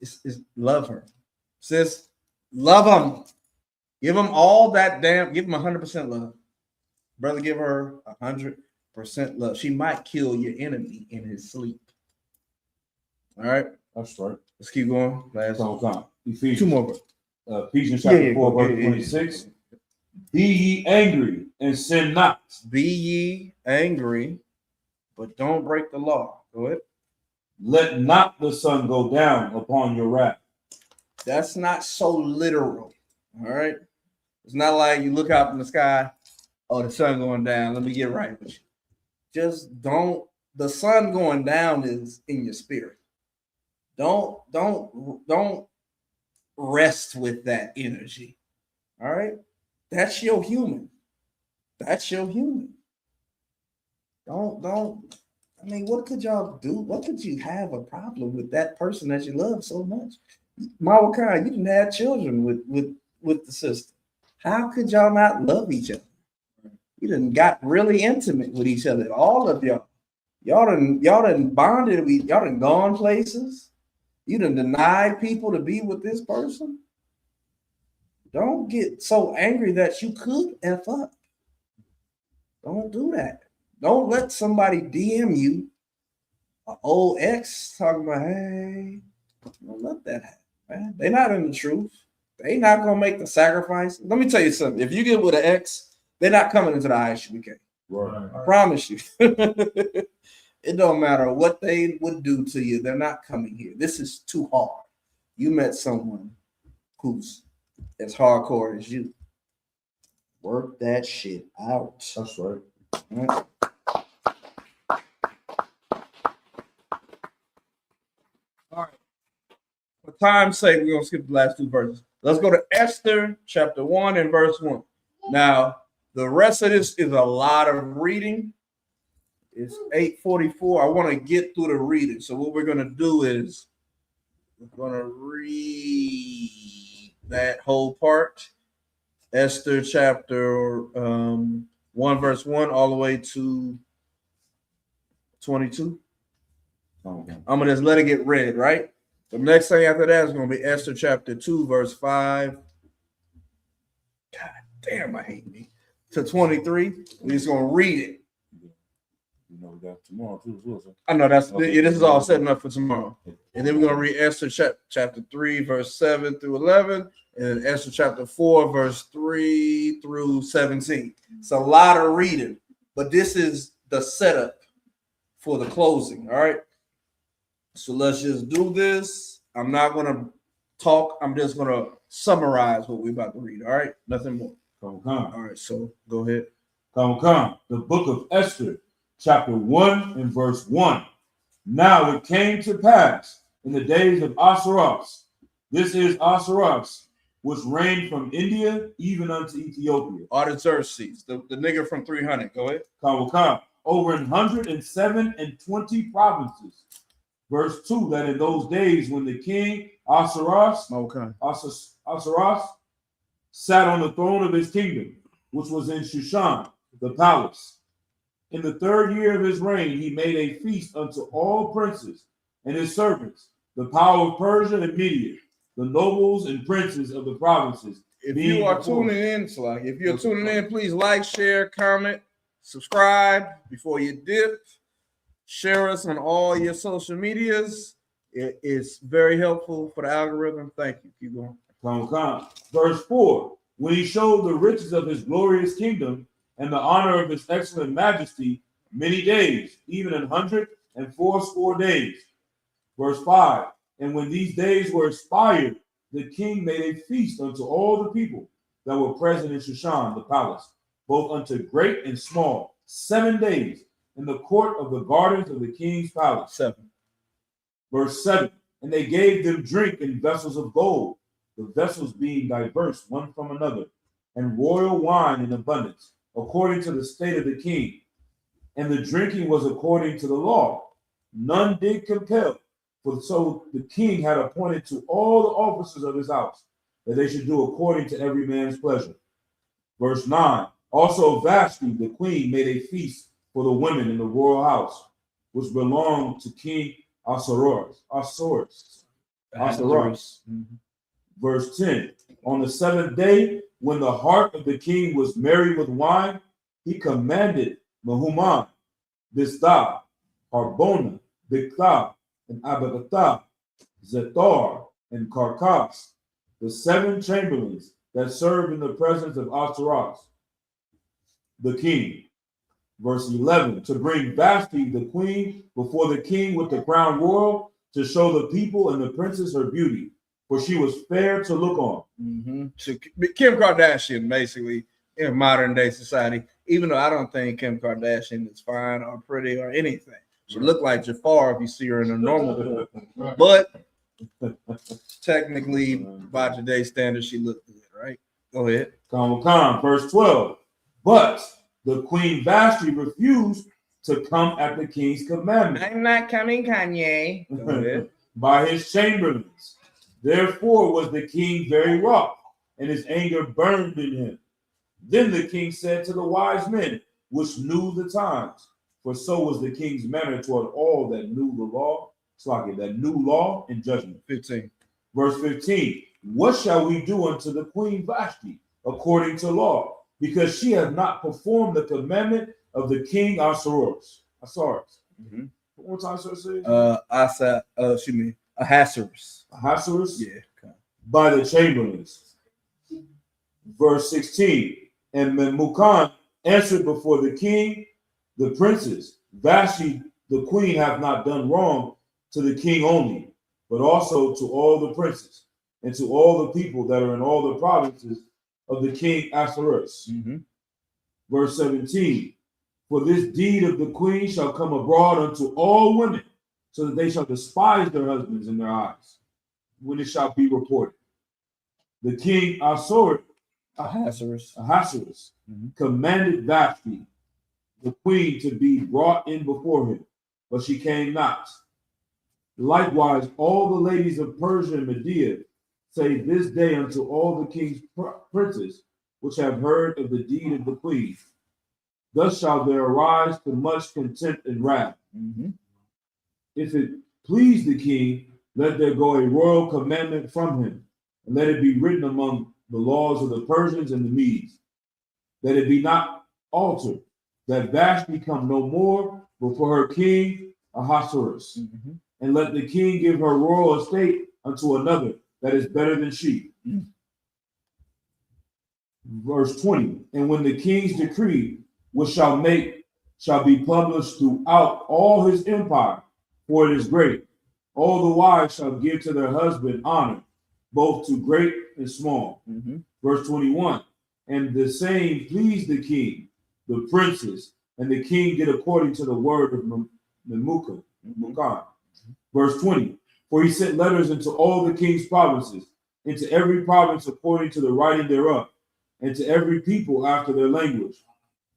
it's love her. Sis, love them. Give them all that damn, give them 100% love. Brother, give her 100% love. She might kill your enemy in his sleep. All right. That's right. Let's keep going. Last Come. Ephesians. two more. Ephesians chapter 4, verse 26. Be ye angry and sin not. Be ye angry, but don't break the law. Go ahead. Let not the sun go down upon your wrath. That's not so literal. All right. It's not like you look out in the sky, oh, the sun going down. Let me get right with you. Just don't. The sun going down is in your spirit. Don't rest with that energy. All right. That's your human. That's your human. Don't. I mean, what could y'all do? What could you have a problem with that person that you love so much? Malachi, you didn't have children with the sister. How could y'all not love each other? You done got really intimate with each other. All of y'all. Y'all done bonded. Y'all done gone places. You done denied people to be with this person. Don't get so angry that you could F up. Don't do that. Don't let somebody DM you, an old ex talking about, hey, don't let that happen, man. They're not in the truth. They not gonna make the sacrifice. Let me tell you something. If you get with an ex, they're not coming into the ISUBK. Right. I promise you. It don't matter what they would do to you. They're not coming here. This is too hard. You met someone who's as hardcore as you. Work that shit out. That's right. Right? All right. For time's sake, we're going to skip the last two verses. Let's go to Esther chapter 1 and verse 1. Now, the rest of this is a lot of reading. It's 8:44. I want to get through the reading. So what we're going to do is we're going to read that whole part. Esther chapter 1 verse 1 all the way to 22. Okay. I'm going to just let it get read, right? The next thing after that is going to be Esther chapter 2 verse 5. God damn, I hate me. To 23. We're just going to read it. You know, we got tomorrow too. I know that's Okay. this is all setting up for tomorrow. And then we're going to read Esther chapter 3 verse 7 through 11 and Esther chapter 4 verse 3 through 17. It's a lot of reading, but this is the setup for the closing. All right. So let's just do this. I'm not going to talk. I'm just going to summarize what we're about to read. All right. Nothing more. Come. All right. So go ahead. Come. The book of Esther, chapter 1 and verse 1. Now it came to pass in the days of Ahasuerus. This is Ahasuerus, which reigned from India even unto Ethiopia. Artaxerxes, the nigga from 300. Go ahead. Come. Over 107 and 20 provinces. Verse 2, that in those days when the king Ahasuerus sat on the throne of his kingdom, which was in Shushan, the palace. In the 3rd year of his reign, he made a feast unto all princes and his servants, the power of Persia and Media, the nobles and princes of the provinces. If you are tuning in, please like, share, comment, subscribe before you dip. Share us on all your social medias. It is very helpful for the algorithm. Thank you. Keep going. Come. Verse 4, when he showed the riches of his glorious kingdom and the honor of his excellent majesty many days, even 180 days. Verse 5, and when these days were expired, the king made a feast unto all the people that were present in Shushan, the palace, both unto great and small, 7 days, in the court of the gardens of the king's palace. 7. Verse 7, and they gave them drink in vessels of gold, the vessels being diverse one from another, and royal wine in abundance, according to the state of the king. And the drinking was according to the law. None did compel, for so the king had appointed to all the officers of his house, that they should do according to every man's pleasure. Verse 9, Also, Vashti, the queen, made a feast for the women in the royal house, which belonged to King Ahasuerus. Verse 10. On the 7th day, when the heart of the king was merry with wine, he commanded Mehuman, Biztha, Harbona, Bigtha, and Abagatha, Zethar, and Carcass, the 7 chamberlains that served in the presence of Ahasuerus, the king. Verse 11, to bring Vashti, the queen, before the king with the crown royal, to show the people and the princess her beauty, for she was fair to look on. So Kim Kardashian, basically, in modern day society, even though I don't think Kim Kardashian is fine or pretty or anything. She looked like Jafar if you see her in a normal form. But technically, by today's standards, she looked good, right? Go ahead. Verse 12. But the queen Vashti refused to come at the king's commandment. I'm not coming, Kanye. Go ahead. By his chamberlains. Therefore was the king very wroth, and his anger burned in him. Then the king said to the wise men, which knew the times, for so was the king's manner toward all that knew the law, that knew law and judgment. 15. Verse 15. What shall we do unto the queen Vashti according to law? Because she has not performed the commandment of the king Ahasuerus. Mm-hmm. One more time, sir, say. Ahasuerus. Ahasuerus? Yeah. Okay. By the chamberlains. Verse 16. And Memucan answered before the king, the princes, Vashti, the queen, have not done wrong to the king only, but also to all the princes and to all the people that are in all the provinces of the king Ahasuerus. Mm-hmm. Verse 17. For this deed of the queen shall come abroad unto all women, so that they shall despise their husbands in their eyes, when it shall be reported. The king Ahasuerus commanded Vashti, the queen, to be brought in before him, but she came not. Likewise, all the ladies of Persia and Media say this day unto all the king's princes, which have heard of the deed of the queen. Thus shall there arise to much contempt and wrath. Mm-hmm. If it please the king, let there go a royal commandment from him, and let it be written among the laws of the Persians and the Medes, that it be not altered, that Vashti come no more before her king Ahasuerus. Mm-hmm. And let the king give her royal estate unto another that is better than she. Mm. Verse 20. And when the king's decree, which shall be published throughout all his empire, for it is great, all the wives shall give to their husband honor, both to great and small. Mm-hmm. Verse 21. And the same pleased the king, the princes, and the king did according to the word of Memucan. Verse 20. For he sent letters into all the king's provinces, into every province according to the writing thereof, and to every people after their language,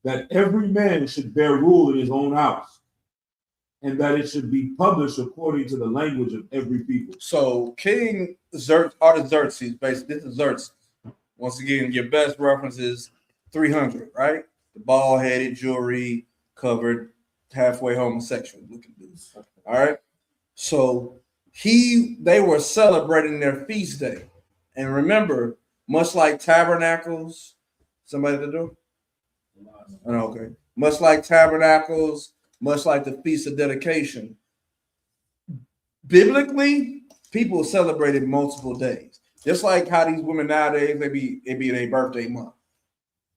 that every man should bear rule in his own house, and that it should be published according to the language of every people. So King Artaxerxes, basically, this is Xerxes. Once again, your best reference is 300, right? The bald-headed, jewelry covered, halfway homosexual looking dudes. All right. So they were celebrating their feast day. And remember, much like tabernacles, somebody to do? Oh, okay. Much like tabernacles, much like the Feast of Dedication, biblically, people celebrated multiple days. Just like how these women nowadays, it be their birthday month.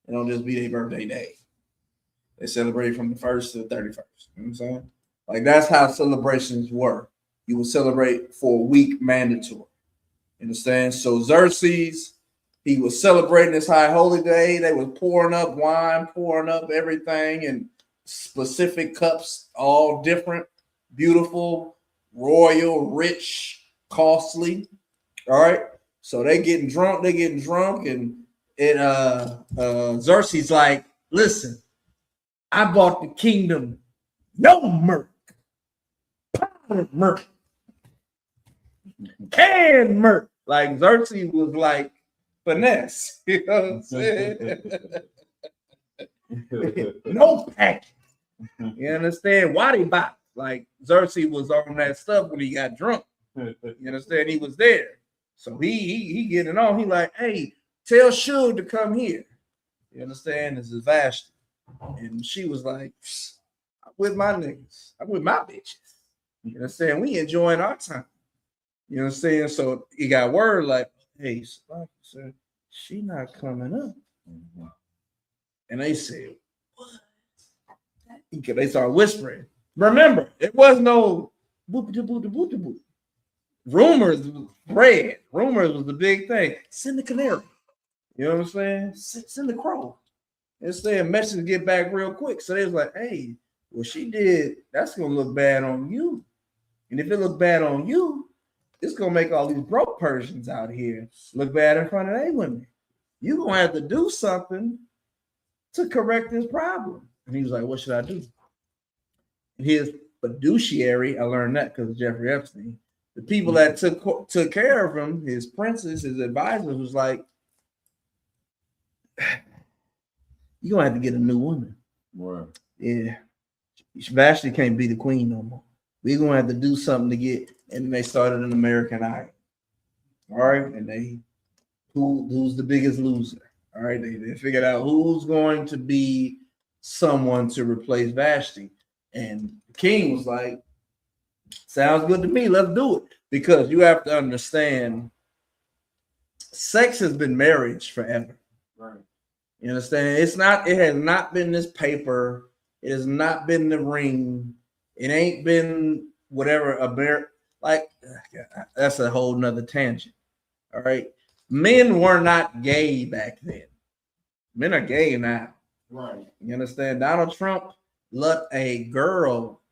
It don't just be their birthday day. They celebrate from the 1st to the 31st. You know what I'm saying? Like, that's how celebrations were. You would celebrate for a week mandatory. You understand? So Xerxes, he was celebrating this high holy day. They was pouring up wine, pouring up everything, and specific cups, all different, beautiful, royal, rich, costly. All right. So they getting drunk, and Xerxes like, listen, I bought the kingdom no murk, powdered murk, canned murk. Like Xerxes was like finesse, you know what I'm saying? No packing. You understand? Why they bop? Like Xerxes was on that stuff when he got drunk. You understand? He was there. So he getting on. He like, hey, tell Shug to come here. You understand? This is Vashti. And she was like, I'm with my niggas. I'm with my bitches. You understand? We enjoying our time. You know what I'm saying? So he got word like, hey, sir, she not coming up. And they said, what? They started whispering. Remember, it was no boop de boop de boop de boop. Rumors was spread. Rumors was the big thing. Send the canary. You know what I'm saying? Send the crow. Instead, messages get back real quick. So they was like, hey, what she did, that's gonna look bad on you. And if it look bad on you, it's gonna make all these broke Persians out here look bad in front of their women. You're gonna have to do something to correct this problem. And he was like, what should I do? His fiduciary, I learned that because of Jeffrey Epstein. The people that took care of him, his princes, his advisors, was like, you're gonna have to get a new woman. Right. Yeah. Vashti can't be the queen no more. We're gonna have to do something to get, and they started an American Idol. All right, and who's the biggest loser? All right, they figured out who's going to be someone to replace Vashti. And the king was like, sounds good to me, let's do it. Because you have to understand, sex has been marriage forever. Right. You understand? It has not been this paper, it has not been the ring, it ain't been whatever that's a whole nother tangent. All right. Men were not gay back then. Men are gay now. Right. You understand? Donald Trump let a girl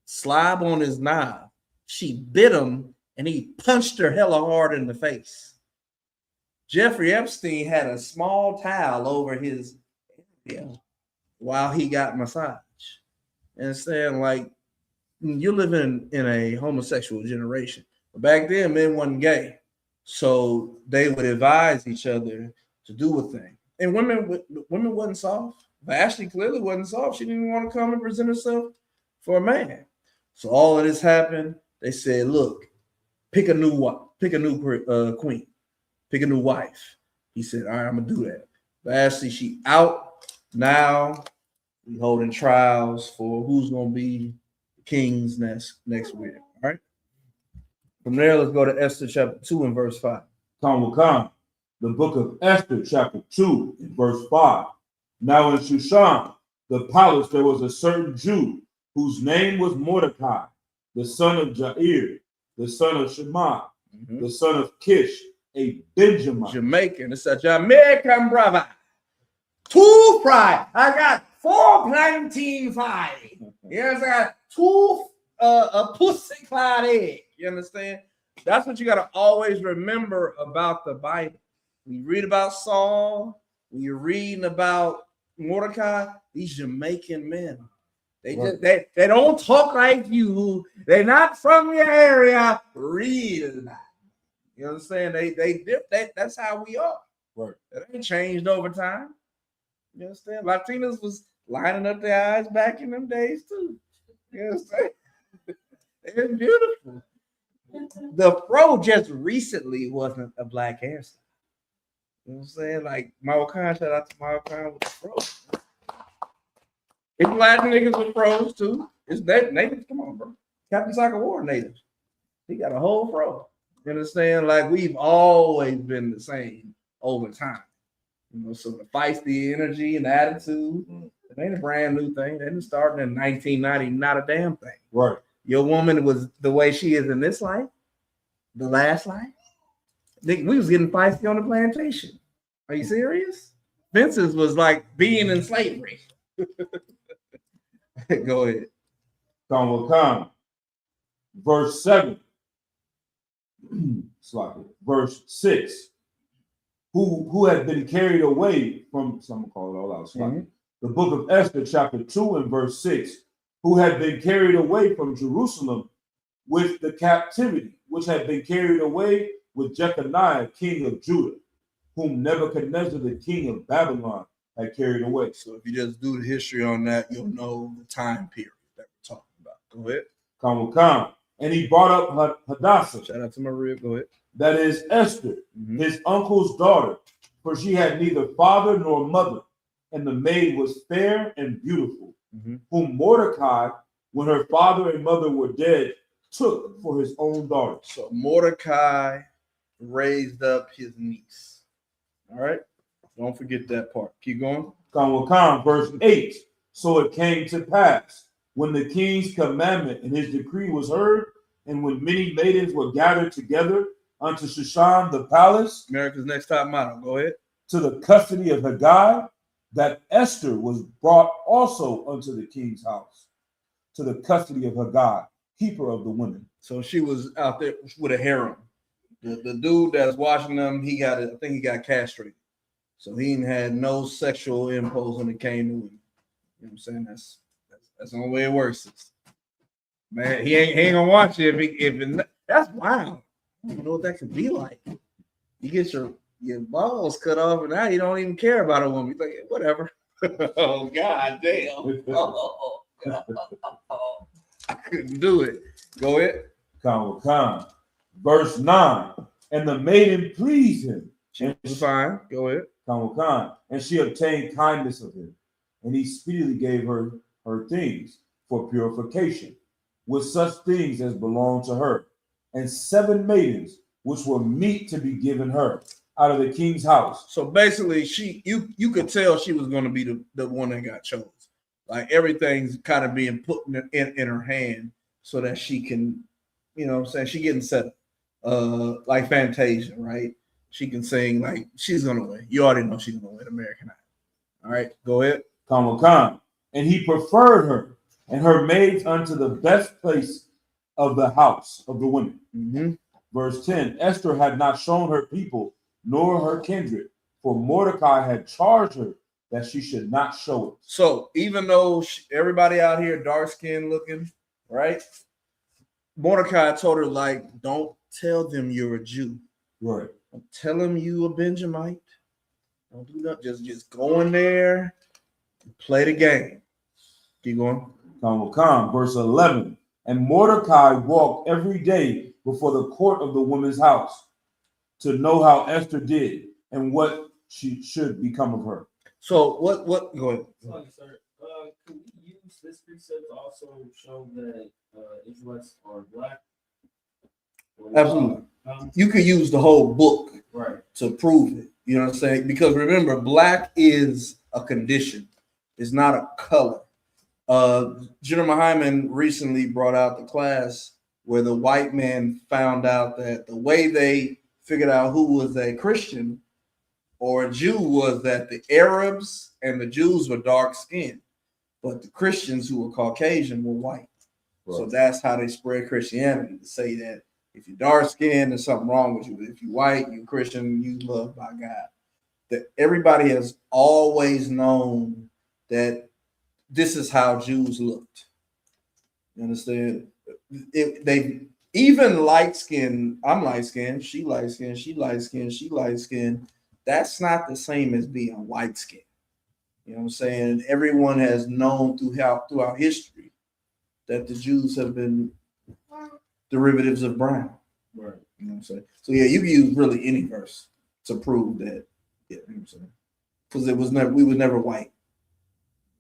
slob on his knob. She bit him and he punched her hella hard in the face. Jeffrey Epstein had a small towel over his area while he got massage. And saying, like, you're living in a homosexual generation. But back then, men weren't gay. So they would advise each other to do a thing. And women wasn't soft. Vashti clearly wasn't soft. She didn't even want to come and present herself for a man. So all of this happened. They said, look, pick a new queen, pick a new wife. He said, all right, I'm gonna do that. Vashti, she out now. We holding trials for who's gonna be kings next week. All right. From there, let's go to Esther chapter 2 and verse 5. Come, the book of Esther, chapter 2, and verse 5. Now in Shushan, the palace, there was a certain Jew whose name was Mordecai, the son of Jair, the son of Shema, the son of Kish, a Benjamin. Jamaican. It's a Jamaican brother. 2 fry. I got 4 plantain fry. Yes, I got 2 a pussy clad egg. You understand? That's what you got to always remember about the Bible. We read about Saul. When you're reading about Mordecai, these Jamaican men. They just they don't talk like you. They're not from your area. Real. You understand? That's how we are. Right. It ain't changed over time. You understand? Latinos was lining up their eyes back in them days too. You understand? It's beautiful. The fro just recently wasn't a black hairstyle. You know what I'm saying? Like Marokkan, shout out to Marokkan with the fro. It's Latin niggas with fros too. It's that natives. Come on, bro. Captain Soccer War natives. He got a whole fro. You understand? Like we've always been the same over time. You know, so the feisty energy and attitude, it ain't a brand new thing. They didn't start in 1990, not a damn thing. Right. Your woman was the way she is in this life, the last life. We was getting feisty on the plantation. Are you serious? Fences was like being in slavery. Go ahead. Come. Verse 7. Verse 6. Who had been carried away from, some call it all out. The book of Esther, chapter 2 and verse 6. Who had been carried away from Jerusalem with the captivity, which had been carried away with Jeconiah, king of Judah, whom Nebuchadnezzar, the king of Babylon, had carried away. So if you just do the history on that, you'll know the time period that we're talking about. Go ahead. Come. And he brought up Hadassah, Shout out to Maria. Go ahead. that is Esther, his uncle's daughter, for she had neither father nor mother, and the maid was fair and beautiful, whom Mordecai, when her father and mother were dead, took for his own daughter. So Mordecai raised up his niece. All right. Don't forget that part. Keep going. Come, verse 8. So it came to pass, when the king's commandment and his decree was heard, and when many maidens were gathered together unto Shushan the palace, America's Next Top Model. Go ahead. to the custody of Haggai, that Esther was brought also unto the king's house, to the custody of Haggai, keeper of the women. So she was out there with a harem. The dude that's watching them, I think he got castrated. So he ain't had no sexual impulse when it came to women. You know what I'm saying? That's the only way it works. Man, he ain't gonna watch it that's wild. I don't know what that could be like. You get your balls cut off, and now you don't even care about a woman. You're like, whatever. Oh, god damn. Oh, God. I couldn't do it. Go ahead. Come. Verse 9. And the maiden pleased him. She was fine. Go ahead. Come. And she obtained kindness of him. And he speedily gave her things for purification, with such things as belonged to her, and 7 maidens, which were meet to be given her out of the king's house. So basically, you could tell she was going to be the one that got chosen. Like everything's kind of being put in her hand so that she can, you know what I'm saying, she getting set up. Like Fantasia, right? She can sing, like she's gonna win. You already know she's gonna win American Idol. All right, go ahead. Come. And he preferred her and her maids unto the best place of the house of the women. Verse 10. Esther had not shown her people nor her kindred, for Mordecai had charged her that she should not show it. So even though everybody out here dark skinned looking, right? Mordecai told her, like, don't tell them you're a Jew. Right. Don't tell them you a Benjamite. Don't do that. Just go in there and play the game. Keep going. Come. Verse 11. And Mordecai walked every day before the court of the woman's house to know how Esther did and what she should become of her. So what go ahead. Sorry, sir. Can we use this precept to also show that Israelites are black? Absolutely. You could use the whole book Right. to prove it. You know what I'm saying? Because remember, black is a condition. It's not a color. General Hyman recently brought out the class where the white man found out that the way they figured out who was a Christian or a Jew was that the Arabs and the Jews were dark skinned, but the Christians who were Caucasian were white. Right. So that's how they spread Christianity, to say that if you're dark skinned, there's something wrong with you. But if you're white, you're Christian, you loved by God. That everybody has always known that this is how Jews looked. You understand? They even light skinned, I'm light skinned, she light skinned, she light skinned, she light skinned. That's not the same as being white skinned. You know what I'm saying? Everyone has known throughout history that the Jews have been derivatives of brown. Right. You know what I'm saying? So yeah, you can use really any verse to prove that. Yeah, you know what I'm saying? Because we was never white.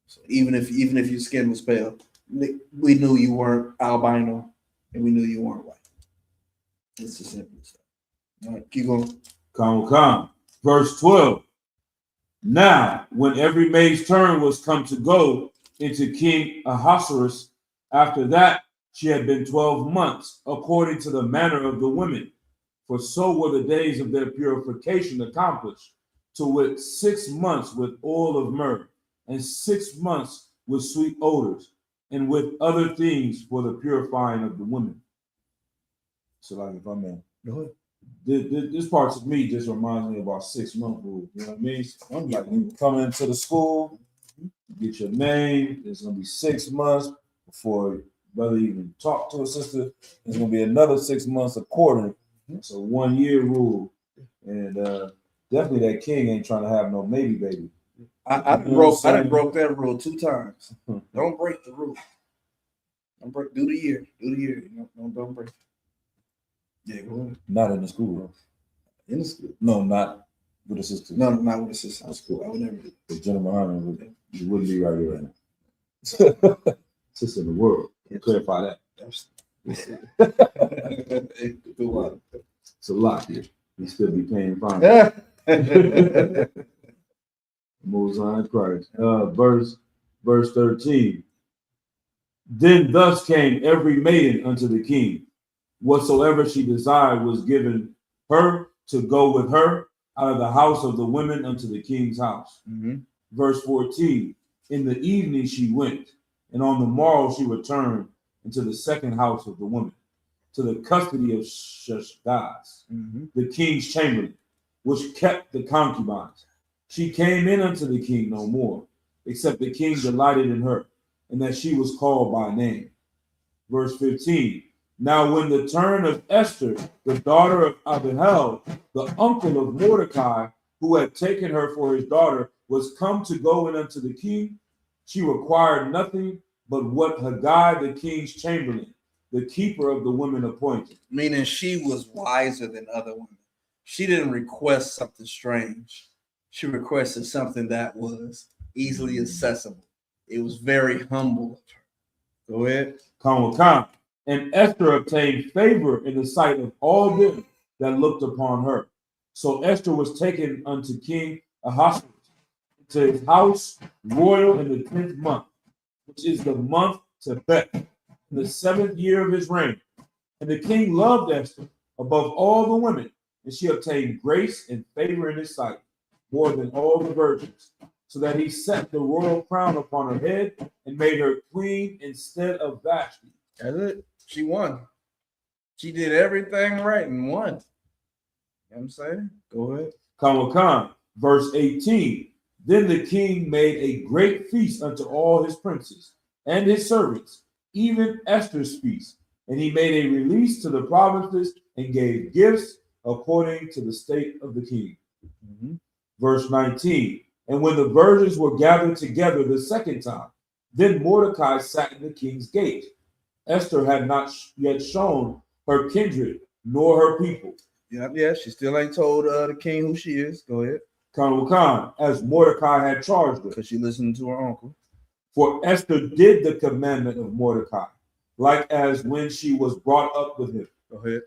So even if your skin was pale, we knew you weren't albino and we knew you weren't white. It's the simplest stuff. All right, keep going. Come. Verse 12. Now, when every maid's turn was come to go into King Ahasuerus, after that she had been 12 months, according to the manner of the women, for so were the days of their purification accomplished, to wit 6 months with oil of myrrh, and 6 months with sweet odors, and with other things for the purifying of the women. So, like, if I'm in, Go ahead. This part to me just reminds me about 6 month rule. You know what I mean? I'm like, you come into the school, get your name. It's gonna be 6 months before brother even talk to a sister. It's gonna be another 6 months of courting. It's a 1 year rule, and definitely that king ain't trying to have no maybe baby. I You know what I'm I done saying? broke that rule 2 times. Don't break the rule. Don't break. Do the year. Do the year. Don't break. Yeah, go ahead. Not in the school, bro. In the school. No, not with a sister. No, not with a sister. That's cool. I would never do With Jennifer Harmon, you wouldn't be right here right now. Sister in the world. Clarify that. that. It's a lot here. You still be paying fine. Most High Christ. Verse 13. Then thus came every maiden unto the king. Whatsoever she desired was given her to go with her out of the house of the women unto the king's house. Mm-hmm. Verse 14. In the evening she went, and on the morrow she returned into the second house of the woman, to the custody of Shashgaz, the king's chamberlain, which kept the concubines. She came in unto the king no more, except the king delighted in her, and that she was called by name. Verse 15. Now when the turn of Esther, the daughter of Abihail, the uncle of Mordecai, who had taken her for his daughter, was come to go in unto the king, she required nothing but what Haggai, the king's chamberlain, the keeper of the women, appointed. Meaning she was wiser than other women. She didn't request something strange. She requested something that was easily accessible. It was very humble of her. Go ahead. Come. And Esther obtained favor in the sight of all them that looked upon her. So Esther was taken unto King Ahasuerus to his house royal in the 10th month, which is the month Tebet, in the 7th year of his reign. And the king loved Esther above all the women, and she obtained grace and favor in his sight more than all the virgins, so that he set the royal crown upon her head and made her queen instead of Vashti. That's it. She won. She did everything right and won. You know what I'm saying? Go ahead. Come. Verse 18. Then the king made a great feast unto all his princes and his servants, even Esther's feast. And he made a release to the provinces and gave gifts according to the state of the king. Verse 19. And when the virgins were gathered together the second time, then Mordecai sat in the king's gate. Esther had not yet shown her kindred nor her people. Yeah, she still ain't told the king who she is. Go ahead. As Mordecai had charged her. Because she listened to her uncle. For Esther did the commandment of Mordecai, like as when she was brought up with him. Go ahead.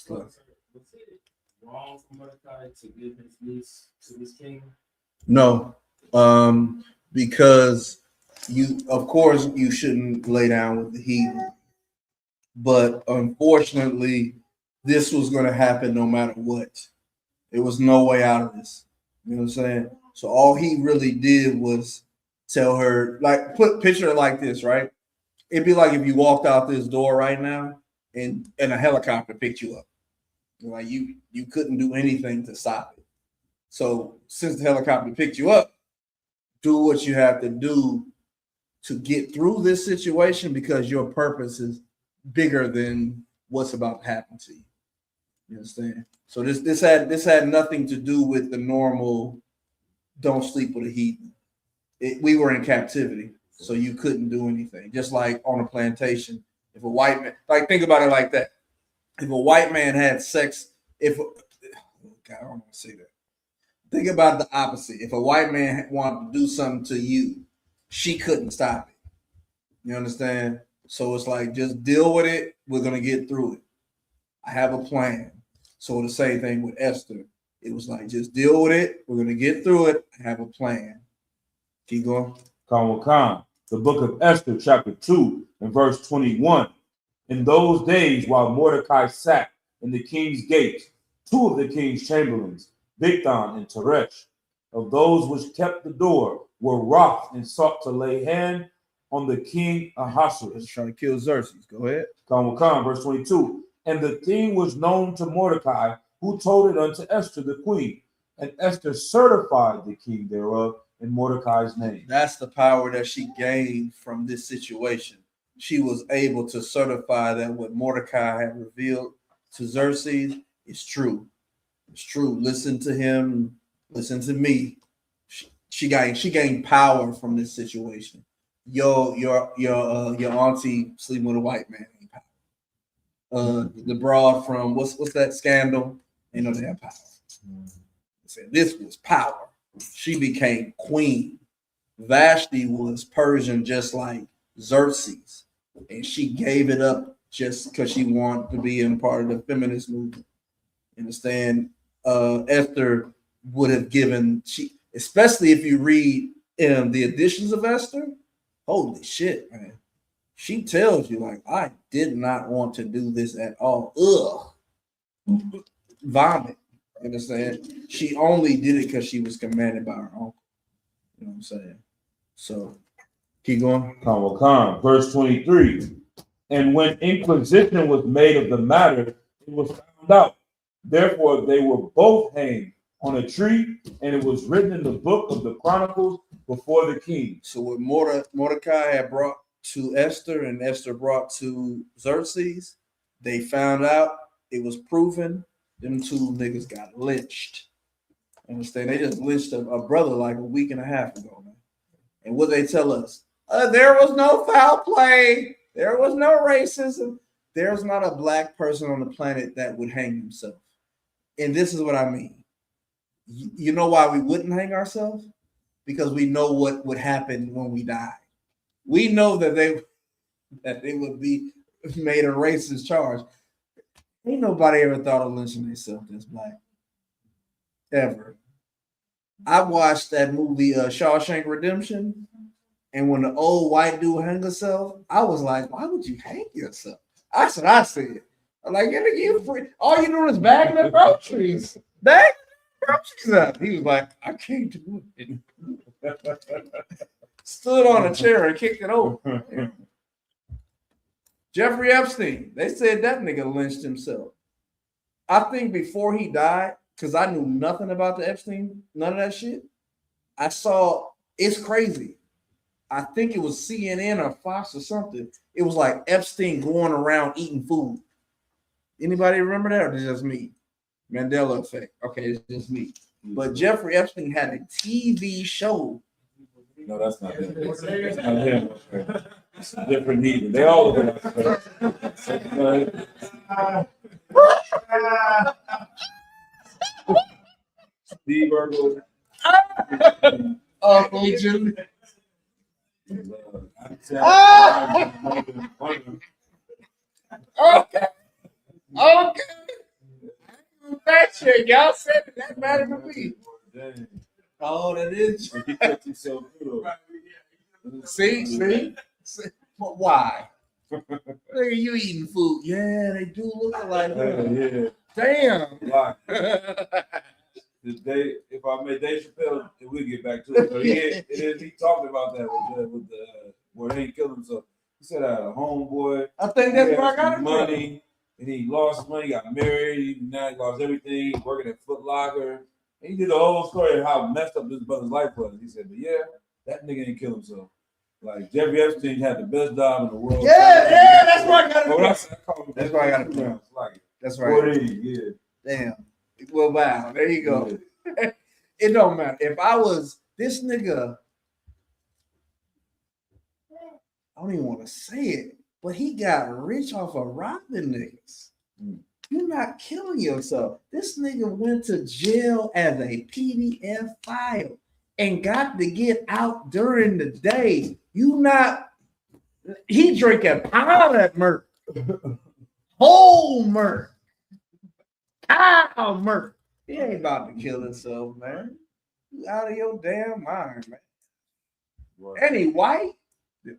Was it wrong for Mordecai to give his niece to this king? No, because of course, you shouldn't lay down with the heathen. But unfortunately, this was going to happen no matter what. There was no way out of this. You know what I'm saying? So all he really did was tell her, like, picture it like this, right? It'd be like if you walked out this door right now and a helicopter picked you up. Like you couldn't do anything to stop it. So since the helicopter picked you up, do what you have to do to get through this situation, because your purpose is bigger than what's about to happen to you. You understand? So this had nothing to do with the normal don't sleep with a heathen. We were in captivity, so you couldn't do anything. Just like on a plantation, if a white man, like, think about it like that. If a white man had sex, God, I don't want to say that. Think about the opposite. If a white man wanted to do something to you, she couldn't stop it. You understand? So it's like, just deal with it. We're going to get through it. I have a plan. So the same thing with Esther. It was like, just deal with it. We're going to get through it. I have a plan. Keep going. The book of Esther, chapter 2, and verse 21. In those days, while Mordecai sat in the king's gate, two of the king's chamberlains, Bigthan and Teresh, of those which kept the door, were wroth and sought to lay hand on the king Ahasuerus. Trying to kill Xerxes. Go ahead. Verse 22. And the thing was known to Mordecai, who told it unto Esther the queen. And Esther certified the king thereof in Mordecai's name. That's the power that she gained from this situation. She was able to certify that what Mordecai had revealed to Xerxes is true. It's true. Listen to him. Listen to me. she gained power from this situation. Your auntie sleeping with a white man ain't power. The broad from what's that scandal? Ain't no damn power. Said this was power. She became queen. Vashti was Persian, just like Xerxes, and she gave it up just because she wanted to be in part of the feminist movement. Understand? Esther would have given especially if you read the editions of Esther. Holy shit, man! She tells you like, I did not want to do this at all. Ugh, vomit. You understand? She only did it because she was commanded by her uncle. You know what I'm saying? So keep going. Verse 23. And when inquisition was made of the matter, it was found out. Therefore, they were both hanged on a tree, and it was written in the book of the Chronicles before the king. So what Mordecai had brought to Esther and Esther brought to Xerxes, they found out, it was proven, them two niggas got lynched. Understand? They just lynched a brother like a week and a half ago, man. And what they tell us? There was no foul play. There was no racism. There's not a black person on the planet that would hang himself. And this is what I mean. You know why we wouldn't hang ourselves? Because we know what would happen when we die. We know that they would be made a racist charge. Ain't nobody ever thought of lynching themselves as black. Ever. I watched that movie Shawshank Redemption, and when the old white dude hung himself, I was like, why would you hang yourself? That's what I said. I'm like, you free. All you doing is bagging the groceries. Bagging the groceries up. He was like, I can't do it. Stood on a chair and kicked it over. Yeah. Jeffrey Epstein, they said that nigga lynched himself. I think before he died, because I knew nothing about the Epstein, none of that shit. I saw, it's crazy. I think it was CNN or Fox or something. It was like Epstein going around eating food. Anybody remember that, or is it just me? Mandela effect. Okay, it's just me. But Jeffrey Epstein had a TV show. No, that's not him. That's not him. It's a different heathen. They all look like Steve Urkel. Oh, Jim. Okay. That shit, y'all said that matter to me. Oh, that is. See? But why? Nigga, you eating food? Yeah, they do look alike. Yeah. Damn. If I made Dave Chappelle, we'll get back to it. So he talked about that with the where they killed himself. He said I had a homeboy. I think that's where I got it money, and he lost money, got married, now he lost everything, working at Foot Locker. And he did the whole story of how messed up his brother's life was. He said, but yeah, that nigga ain't kill himself. Like Jeffrey Epstein had the best job in the world. Yeah, that's why I got it. That's why I got it. That's right. Yeah. Damn. Well, wow. There you go. Yeah. It don't matter. If I was this nigga, I don't even want to say it, but he got rich off of robbing niggas. You're not killing yourself. This nigga went to jail as a PDF file and got to get out during the day. He drink a pound of murk. Whole murk. Cow murk. He ain't about to kill himself, man. You out of your damn mind, man. Right. And he white.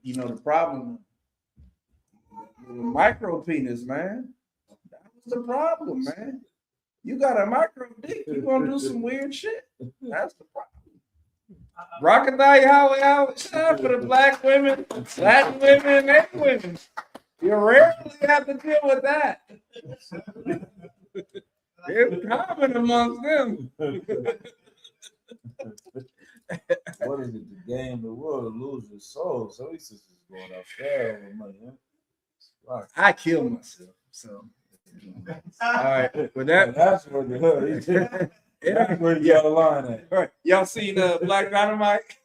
You know the problem. The micro penis, man. That was the problem, man. You got a micro dick, you're gonna do some weird shit. That's the problem. Rockadai Howie shout for the black women, Latin women, and women. You rarely have to deal with that. It's common amongst them. What is it? The game, the world, to lose your soul. So he's just going out there over money, huh? I killed myself. So all right. With that, that's what the Yeah. Where you got the line at? Right. Y'all seen Black Dynamite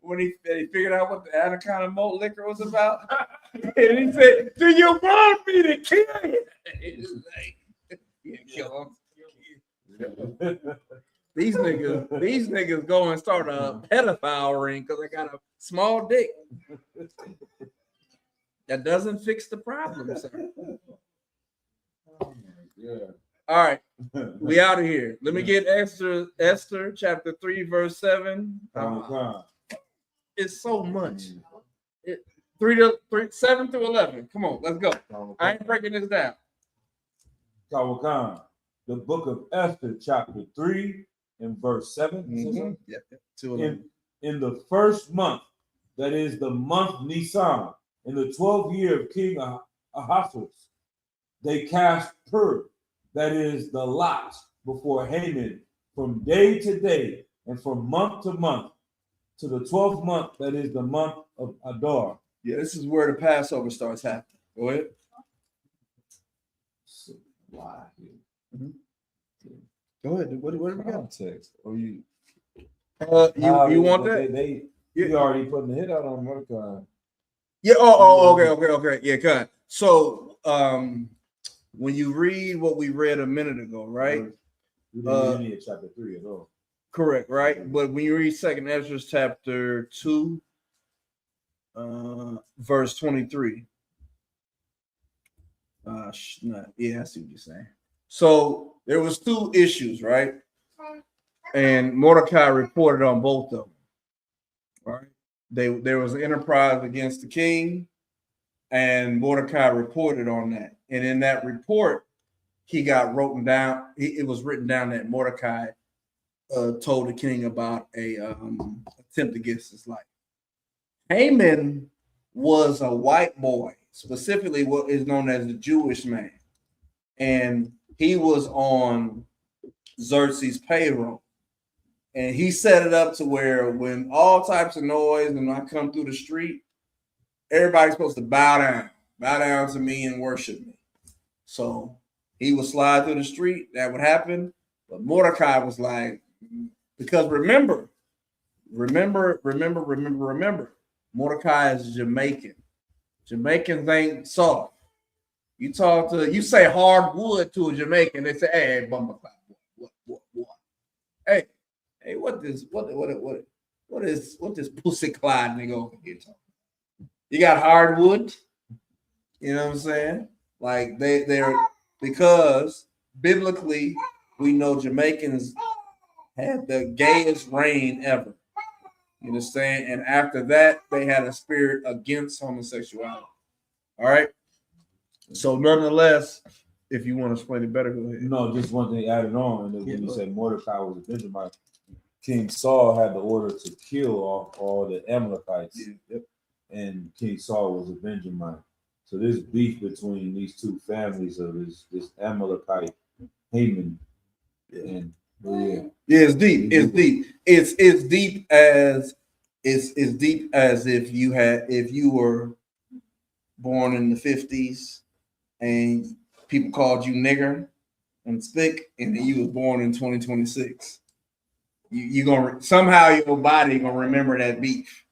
when he figured out what the anaconda malt liquor was about? And he said, "Do you want me to kill you?" It's like, yeah, kill him. These niggas go and start a pedophile ring because I got a small dick. That doesn't fix the problem, sir. Yeah. All right, we out of here. Let me get Esther chapter 3, verse 7. It's so much. 7 through 11. Come on, let's go. I ain't breaking this down. Kawakan, the book of Esther, chapter 3 and verse 7. Mm-hmm. Yep. In the first month, that is the month Nisan, in the 12th year of King Ahasuerus, they cast Purim, that is the lot, before Haman from day to day and from month to month, to the 12th month, that is the month of Adar. Yeah, this is where the Passover starts happening. Go ahead. Why? Mm-hmm. Go ahead. What do we got? Context. Or you want that? You already putting the hit out on Mordecai. Yeah. Okay. Yeah, cut. So, when you read what we read a minute ago, right? We didn't read any of chapter 3 at all. Correct, right? But when you read 2nd Ezra chapter 2, verse 23. I see what you're saying. So there was 2 issues, right? And Mordecai reported on both of them. Right? There was an enterprise against the king, and Mordecai reported on that. And in that report, he got written down. It was written down that Mordecai told the king about a attempt against his life. Haman was a white boy, specifically what is known as the Jewish man, and he was on Xerxes' payroll. And he set it up to where when all types of noise and I come through the street, everybody's supposed to bow down to me and worship me. So he would slide through the street. That would happen. But Mordecai was like, because remember, Mordecai is Jamaican. Jamaicans ain't soft. You say hardwood to a Jamaican, they say, "Hey, bummer clap, what? Hey, what this pussy clyde nigga over here talking? You got hardwood, you know what I'm saying? Like they're because biblically we know Jamaicans had the gayest reign ever. You understand? And after that, they had a spirit against homosexuality. All right. So nonetheless, if you want to explain it better, go ahead. No, just one thing added on. And when you said Mordecai was a Benjamite, King Saul had the order to kill all the Amalekites. Yeah. Yep. And King Saul was a Benjamite. So there's beef between these 2 families of this Amalekite Haman. And it's deep. It's deep as if you were born in the 50s and people called you nigger and spick, and then you was born in 2026. You gonna somehow your body gonna remember that beef.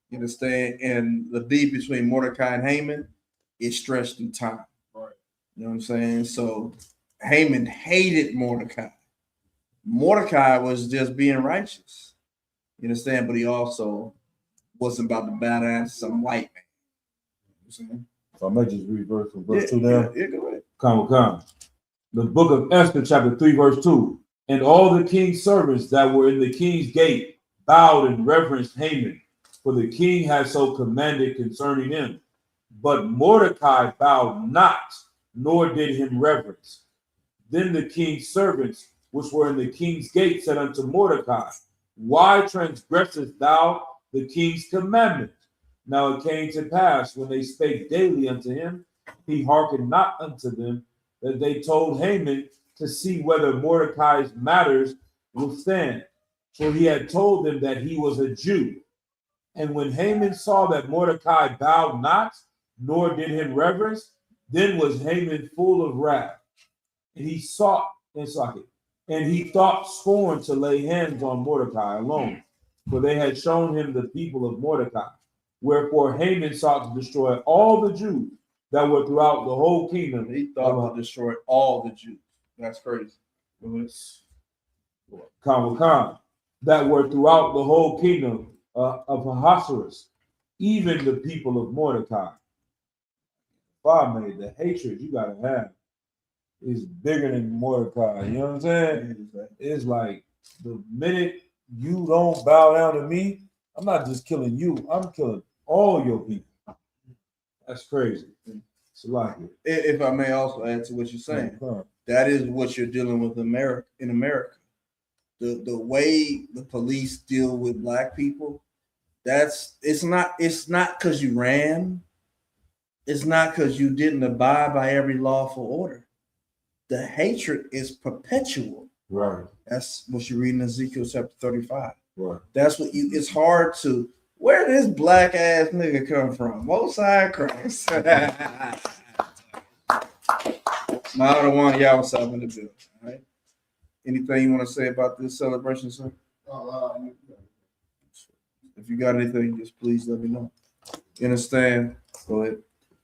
You understand? And the beef between Mordecai and Haman is stretched through time. Right. You know what I'm saying? So Haman hated Mordecai. Mordecai was just being righteous. You understand? But he also wasn't about to bow down to some white man. You know, so I might just read verse from verse 2 now. Yeah, go ahead. Come. The book of Esther, chapter 3, verse 2. And all the king's servants that were in the king's gate bowed and reverenced Haman, for the king had so commanded concerning him. But Mordecai bowed not, nor did him reverence. Then the king's servants, which were in the king's gate, said unto Mordecai, Why transgressest thou the king's commandment? Now it came to pass, when they spake daily unto him, he hearkened not unto them, that they told Haman to see whether Mordecai's matters would stand. For he had told them that he was a Jew. And when Haman saw that Mordecai bowed not, nor did him reverence, then was Haman full of wrath. And he sought And he thought scorn to lay hands on Mordecai alone, for they had shown him the people of Mordecai. Wherefore Haman sought to destroy all the Jews that were throughout the whole kingdom. He thought to destroy all the Jews. That's crazy. That were throughout the whole kingdom of Ahasuerus, even the people of Mordecai. Made the hatred you gotta have is bigger than Mordecai. You know what I'm saying? It's like the minute you don't bow down to me, I'm not just killing you, I'm killing all your people. That's crazy. It's like it. If I may also add to what you're saying, that is what you're dealing with in America. The way the police deal with black people, it's not because you ran. It's not because you didn't abide by every lawful order. The hatred is perpetual. Right. That's what you read in Ezekiel chapter 35. Right. That's what it's hard to, where this black ass nigga come from? Most side cross. Now the one y'all was in the bill. All right. Anything you want to say about this celebration, sir? If you got anything, just please let me know. You understand? Go ahead.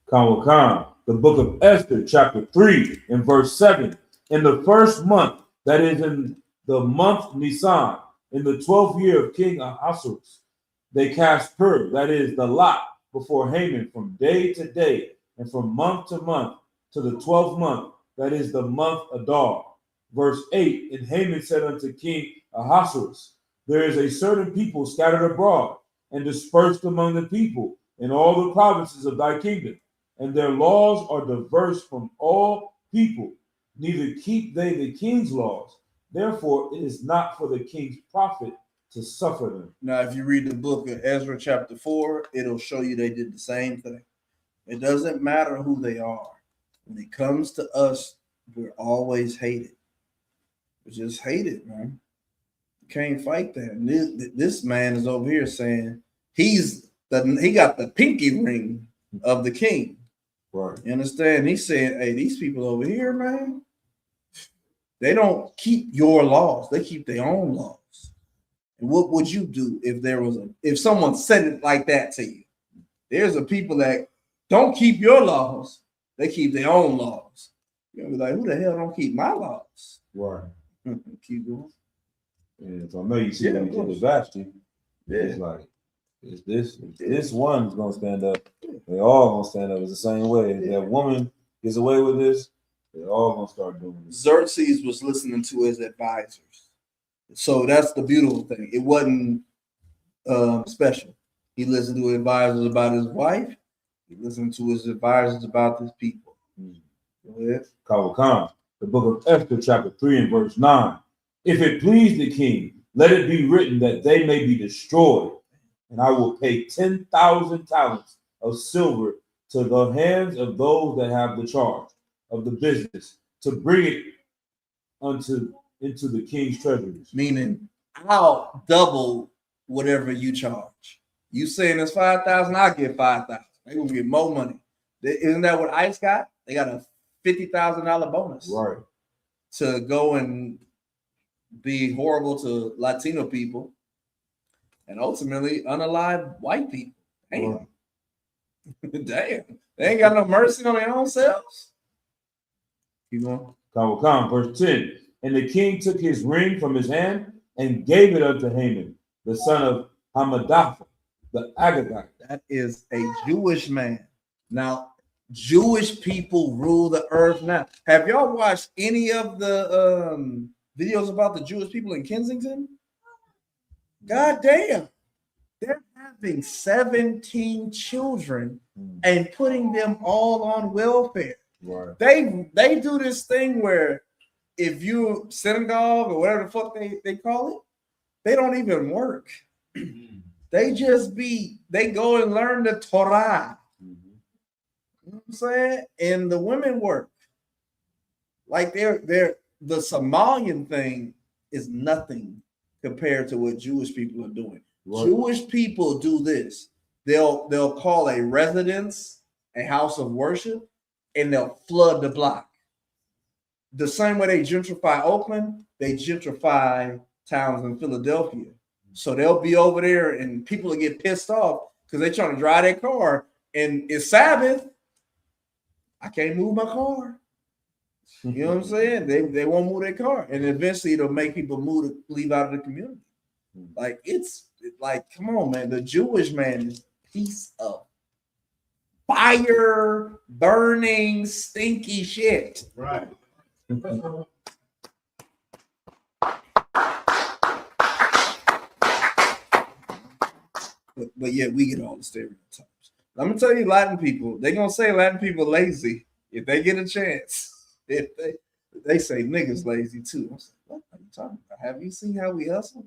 The book of Esther, chapter 3, and verse 7. In the first month, that is in the month Nisan, in the 12th year of King Ahasuerus, they cast Purim, that is the lot, before Haman from day to day, and from month to month, to the 12th month, that is the month Adar. Verse 8, and Haman said unto King Ahasuerus, there is a certain people scattered abroad, and dispersed among the people in all the provinces of thy kingdom, and their laws are diverse from all people, neither keep they the king's laws. Therefore, it is not for the king's profit to suffer them. Now, if you read the book of Ezra chapter 4, it'll show you they did the same thing. It doesn't matter who they are. When it comes to us, we're always hated. We're just hated, man. You can't fight that. And this man is over here saying he got the pinky ring of the king. Right. You understand? He's saying, hey, these people over here, man, they don't keep your laws. They keep their own laws. And what would you do if someone said it like that to you? There's a people that don't keep your laws. They keep their own laws. You're gonna be like, who the hell don't keep my laws? Right. Keep going. And so I know you see when you get the Vashti. It's like, this one's gonna stand up. They all gonna stand up. It's the same way. If that woman gets away with this, they're all gonna start doing this. Xerxes was listening to his advisors. So that's the beautiful thing. It wasn't special. He listened to advisors about his wife. He listened to his advisors about his people. Go ahead. Kawakam, the book of Esther, chapter 3 and verse 9. If it please the king, let it be written that they may be destroyed, and I will pay 10,000 talents of silver to the hands of those that have the charge of the business to bring it into the king's treasuries. Meaning, I'll double whatever you charge. You saying it's 5,000, I'll get 5,000. They're gonna get more money. Isn't that what ICE got? They got a $50,000 bonus, right, to go and be horrible to Latino people and ultimately unalive white people. Damn. Right. Damn. They ain't got no mercy on their own selves. Keep going. Kawakam, verse 10. And the king took his ring from his hand and gave it unto Haman, the son of Hammedatha, the Agagite. That is a Jewish man. Now, Jewish people rule the earth now. Have y'all watched any of the videos about the Jewish people in Kensington? God damn. They're having 17 children and putting them all on welfare. Right. They do this thing where if you synagogue or whatever the fuck they call it, they don't even work. They go and learn the Torah. You know what I'm saying? And the women work. Like the Somalian thing is nothing compared to what Jewish people are doing. Right. Jewish people do this. They'll call a residence a house of worship, and they'll flood the block. the same way they gentrify Oakland, they gentrify towns in Philadelphia. So they'll be over there and people will get pissed off because they're trying to drive their car and it's Sabbath. I can't move my car. You know what I'm saying? They won't move their car. And eventually it'll make people leave out of the community. Like come on, man. The Jewish man is a piece of fire, burning, stinky shit. Right. But yet we get all the stereotypes. I'm gonna tell you, Latin people, they're gonna say Latin people lazy if they get a chance. If they say niggas lazy too. I'm saying, what are you talking about? Have you seen how we hustle?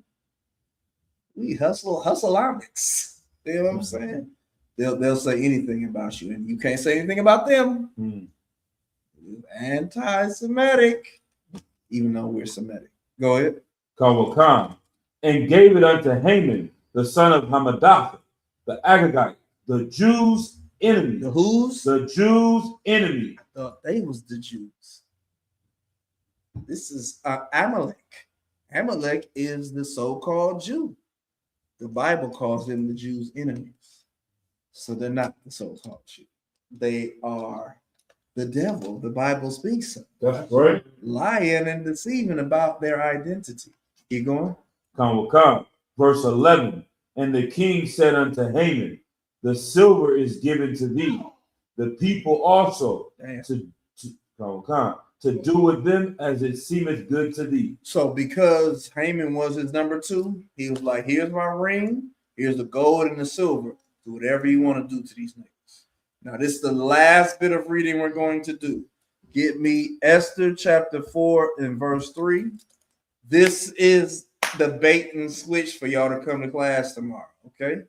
We hustleomics. You know what I'm saying? They'll say anything about you, and you can't say anything about them. Anti-Semitic, even though we're Semitic. Go ahead. Khan, and gave it unto Haman, the son of Hammedatha, the Agagite, the Jews' enemy. The who's? The Jews' enemy. They was the Jews. This is Amalek. Amalek is the so-called Jew. The Bible calls them the Jews' enemies. So they're not the so-called Jew. They are the devil. The Bible speaks of. That's right. Lying and deceiving about their identity. Keep going. Khan, verse 11. And the king said unto Haman, the silver is given to thee, the people also to do with them as it seemeth good to thee. So because Haman was his number two, he was like, here's my ring, here's the gold and the silver. Do whatever you want to do to these niggas. Now, this is the last bit of reading we're going to do. Get me Esther chapter 4 and verse 3. This is the bait and switch for y'all to come to class tomorrow, okay?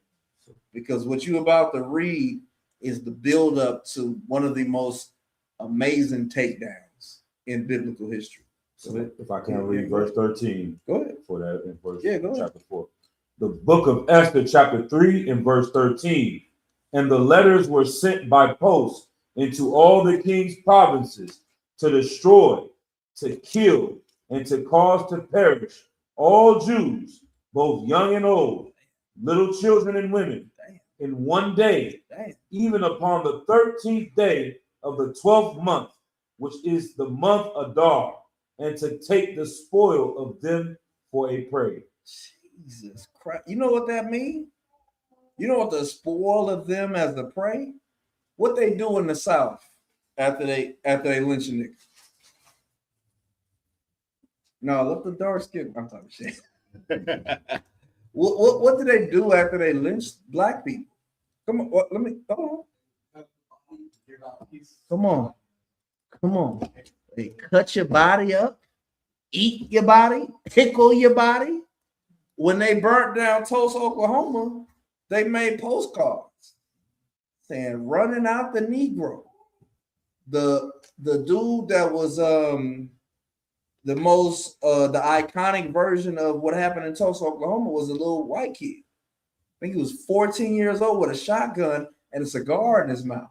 Because what you're about to read is the build up to one of the most amazing takedowns in biblical history. So if I can read verse 13. Go ahead. For that in verse go chapter 4. The book of Esther, chapter 3, and verse 13. And the letters were sent by post into all the king's provinces to destroy, to kill, and to cause to perish all Jews, both young and old, little children and women, in one day, even upon the 13th day of the 12th month, which is the month Adar, and to take the spoil of them for a prey. Jesus Christ. You know what that means? You know what the spoil of them as the prey? What they do in the South after they lynch a nigga. No, let the dark skin. I'm talking shit. What do they do after they lynch black people? Come on, let me Come on. They cut your body up, eat your body, pickle your body. When they burnt down Tulsa, Oklahoma, they made postcards saying running out the Negro. The dude that was the iconic version of what happened in Tulsa, Oklahoma was a little white kid. I think he was 14 years old with a shotgun and a cigar in his mouth.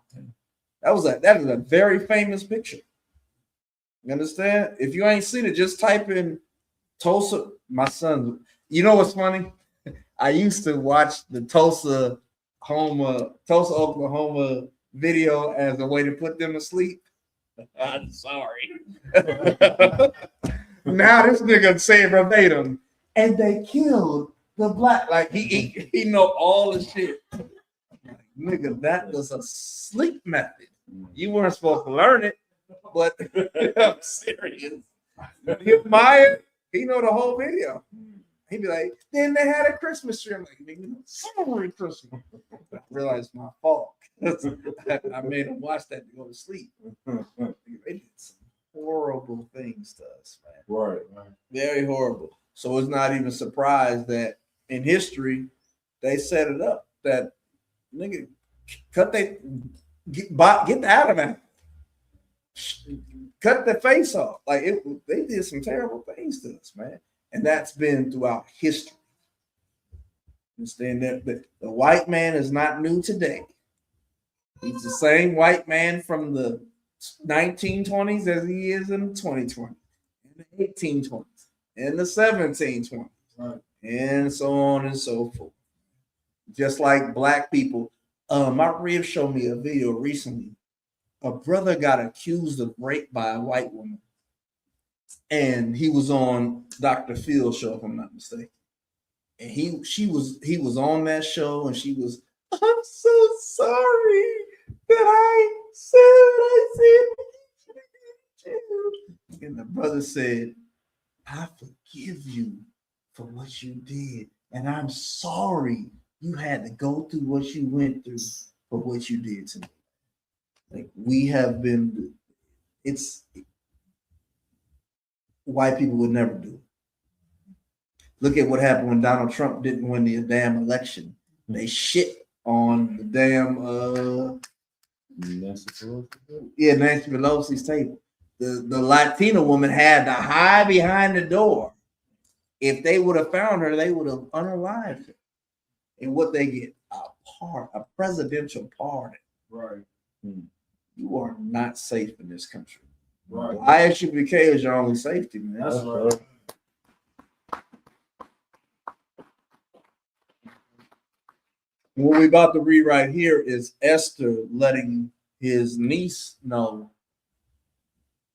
That is a very famous picture. You understand? If you ain't seen it, just type in Tulsa. My son, you know what's funny? I used to watch the Tulsa, Oklahoma video as a way to put them to sleep. I'm sorry. Now this nigga saying verbatim, and they killed the black. Like he know all the shit. Like, nigga, that was a sleep method. You weren't supposed to learn it, but I'm serious. Maya, he know the whole video. He'd be like, then they had a Christmas tree. I'm like, nigga, celebrate Christmas. I realized my fault. I made him watch that to go to sleep. They did some horrible things to us, man. Right. Very horrible. So it's not even surprised that in history they set it up that nigga get the Adam, cut the face off. Like they did some terrible things to us, man. And that's been throughout history. Understand that the white man is not new today. He's the same white man from the 1920s as he is in the 2020s, in the 1820s, in the 1720s, Right. and so on and so forth. Just like black people. My rib showed me a video recently. A brother got accused of rape by a white woman, and he was on Dr. Phil's show, if I'm not mistaken. And he was on that show, and she was, I'm so sorry that I said what I said. And the brother said, I forgive you for what you did, and I'm sorry you had to go through what you went through for what you did to me. Like we have been, it's white people would never do it. Look at what happened when Donald Trump didn't win the damn election. They shit on the damn Nancy Pelosi's table. The Latina woman had to hide behind the door. If they would have found her, they would have unalived her. And what they get? A presidential pardon. Right. You are not safe in this country. Right. ISUPK is your only safety, man. That's right. What we're about to read right here is Esther letting his niece know,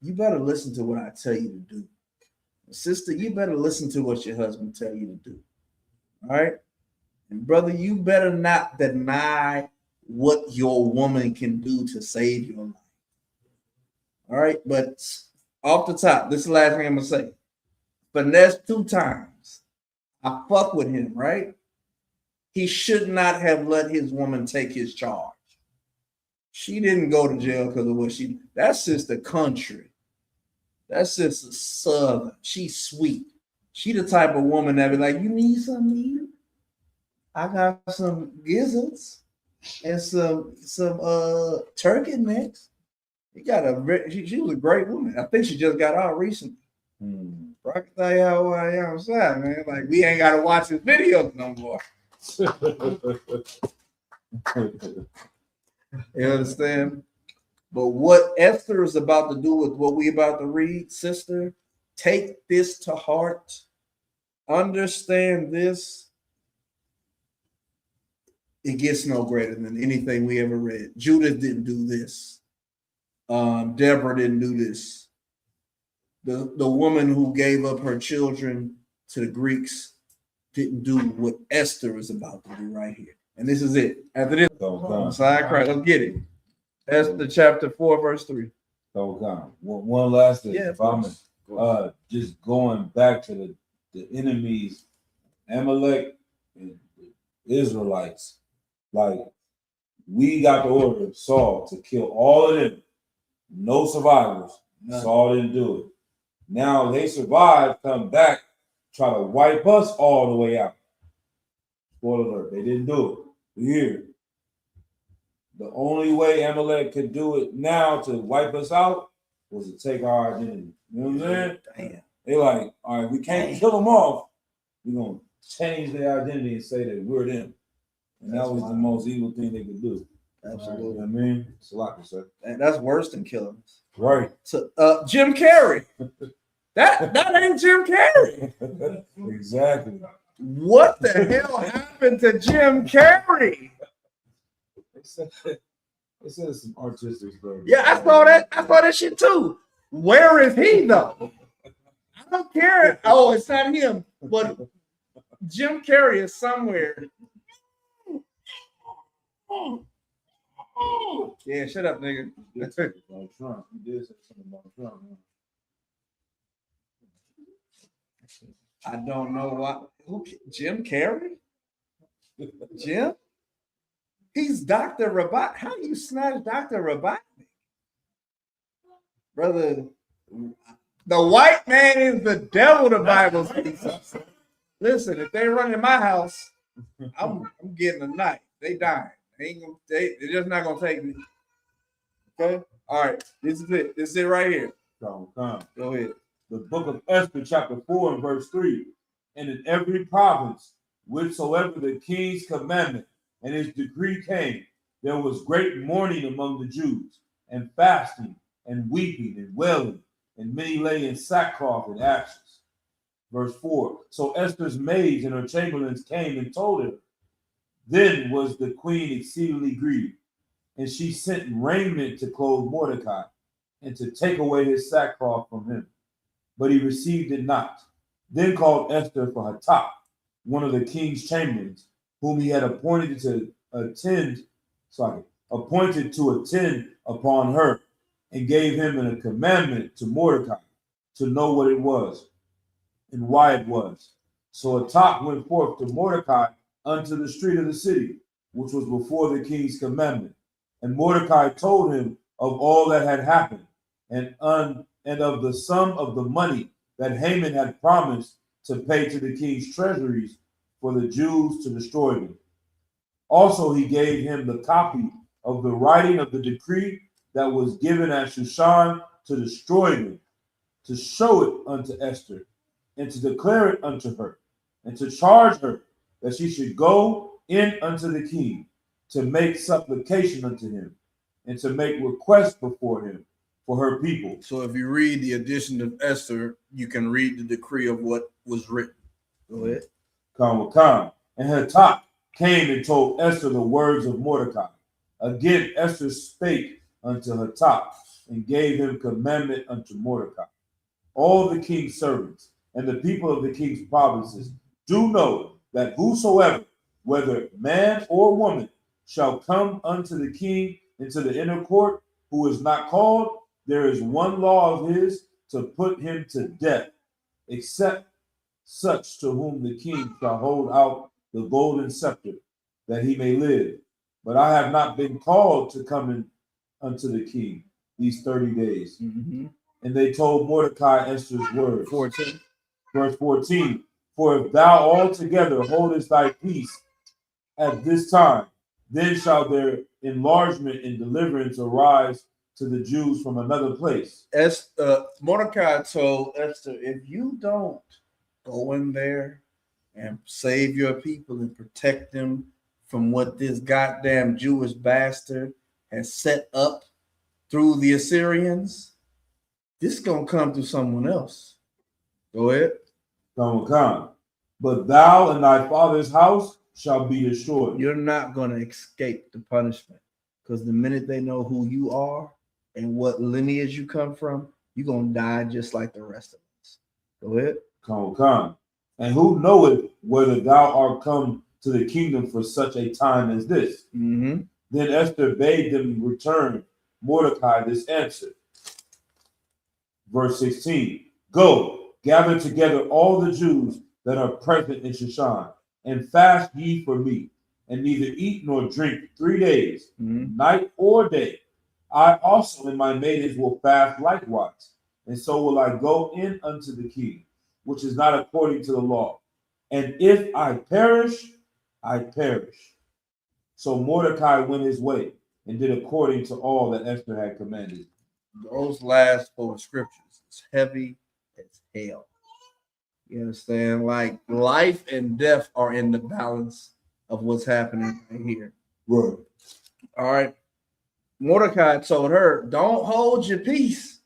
you better listen to what I tell you to do. Sister, you better listen to what your husband tell you to do. All right? And brother, you better not deny what your woman can do to save your life. All right? But off the top, this is the last thing I'm going to say. Finesse 2 times. I fuck with him, right? He should not have let his woman take his charge. She didn't go to jail because of what she did. That's just the country. That's just a southern. She's sweet. She the type of woman that be like, you need something to eat? I got some gizzards and some turkey necks. She was a great woman. I think she just got out recently. I can tell you how I am outside, man. Like we ain't gotta watch his videos no more. You understand? But what Esther is about to do with what we about to read, sister, take this to heart. Understand this. It gets no greater than anything we ever read. Judith didn't do this. Deborah didn't do this. The woman who gave up her children to the Greeks didn't do what Esther is about to do right here. And this is it. After this, side crack, let's get it. Esther chapter 4, verse 3. One last thing. Yeah, if I'm just going back to the enemies, Amalek and the Israelites, like we got the order of Saul to kill all of them. No survivors. None. Saul didn't do it. Now they survived, come back, try to wipe us all the way out. Spoiler alert, they didn't do it. We're here. The only way Amalek could do it now to wipe us out was to take our identity. You know what I'm saying? Damn. They like, all right, we can't kill them off. We're going to change their identity and say that we're them. And that was the most evil thing they could do. Absolutely. You know what I mean? It's a lot to say. And that's worse than killing us. Right. So, Jim Carrey. That ain't Jim Carrey. Exactly. What the hell happened to Jim Carrey? They said some artistic stuff. Yeah, I saw that shit too. Where is he though? I don't care. Oh, it's not him, but Jim Carrey is somewhere. Yeah, shut up, nigga. Trump. He did say something about Trump. I don't know why. Jim Carrey? Jim? He's Dr. Rabat. How do you snatch Dr. Rabat? Brother, the white man is the devil, the Bible says. Listen, if they run in my house, I'm getting a knife. They dying. They're just not gonna take me. Okay? All right. This is it. This is it right here. Go ahead. The book of Esther, chapter 4, and verse 3. And in every province, whichsoever the king's commandment and his decree came, there was great mourning among the Jews, and fasting, and weeping and wailing, and many lay in sackcloth and ashes. Verse 4. So Esther's maids and her chamberlains came and told her. Then was the queen exceedingly grieved, and she sent raiment to clothe Mordecai, and to take away his sackcloth from him. But he received it not. Then called Esther for Hatak, one of the king's chamberlains, whom he had appointed to attend upon her, and gave him a commandment to Mordecai to know what it was and why it was. So Hatak went forth to Mordecai unto the street of the city, which was before the king's commandment. And Mordecai told him of all that had happened, and of the sum of the money that Haman had promised to pay to the king's treasuries for the Jews to destroy them. Also he gave him the copy of the writing of the decree that was given at Shushan to destroy them, to show it unto Esther, and to declare it unto her, and to charge her that she should go in unto the king, to make supplication unto him, and to make request before him for her people. So if you read the edition of Esther, you can read the decree of what was written. Go ahead. Khan. And Hatak came and told Esther the words of Mordecai. Again Esther spake unto Hatak, and gave him commandment unto Mordecai. All the king's servants and the people of the king's provinces do know that whosoever, whether man or woman, shall come unto the king into the inner court, who is not called, there is one law of his, to put him to death, except such to whom the king shall hold out the golden scepter, that he may live. But I have not been called to come in unto the king these 30 days. Mm-hmm. And they told Mordecai Esther's words. 14. Verse 14. For if thou altogether holdest thy peace at this time, then shall their enlargement and deliverance arise to the Jews from another place. Mordecai told Esther, if you don't go in there and save your people and protect them from what this goddamn Jewish bastard has set up through the Assyrians, this is going to come through someone else. Go ahead. But thou and thy father's house shall be destroyed. You're not going to escape the punishment, because the minute they know who you are and what lineage you come from, you're going to die just like the rest of us. Go ahead. And who knoweth whether thou art come to the kingdom for such a time as this? Mm-hmm. Then Esther bade them return Mordecai this answer. Verse 16. Go, gather together all the Jews that are present in Shushan, and fast ye for me, and neither eat nor drink 3 days, night or day. I also and my maidens will fast likewise, and so will I go in unto the king, which is not according to the law. And if I perish, I perish. So Mordecai went his way and did according to all that Esther had commanded. Those last 4 scriptures is heavy as hell. You understand? Like life and death are in the balance of what's happening here. Right. All right. Mordecai told her, don't hold your peace.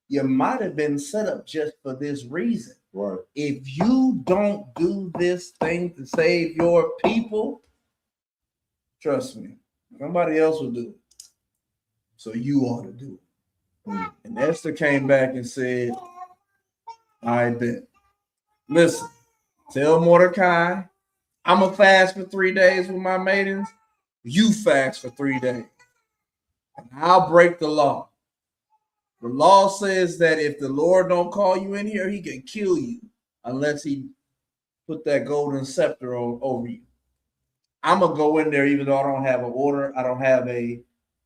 You might have been set up just for this reason. Right. If you don't do this thing to save your people, trust me, somebody else will do it. So you ought to do it. And Esther came back and said, I bet. Listen, tell Mordecai, I'm going to fast for 3 days with my maidens. You fast for 3 days. And I'll break the law. The law says that if the Lord don't call you in here, he can kill you unless he put that golden scepter over you. I'm going to go in there even though I don't have an order. I don't have a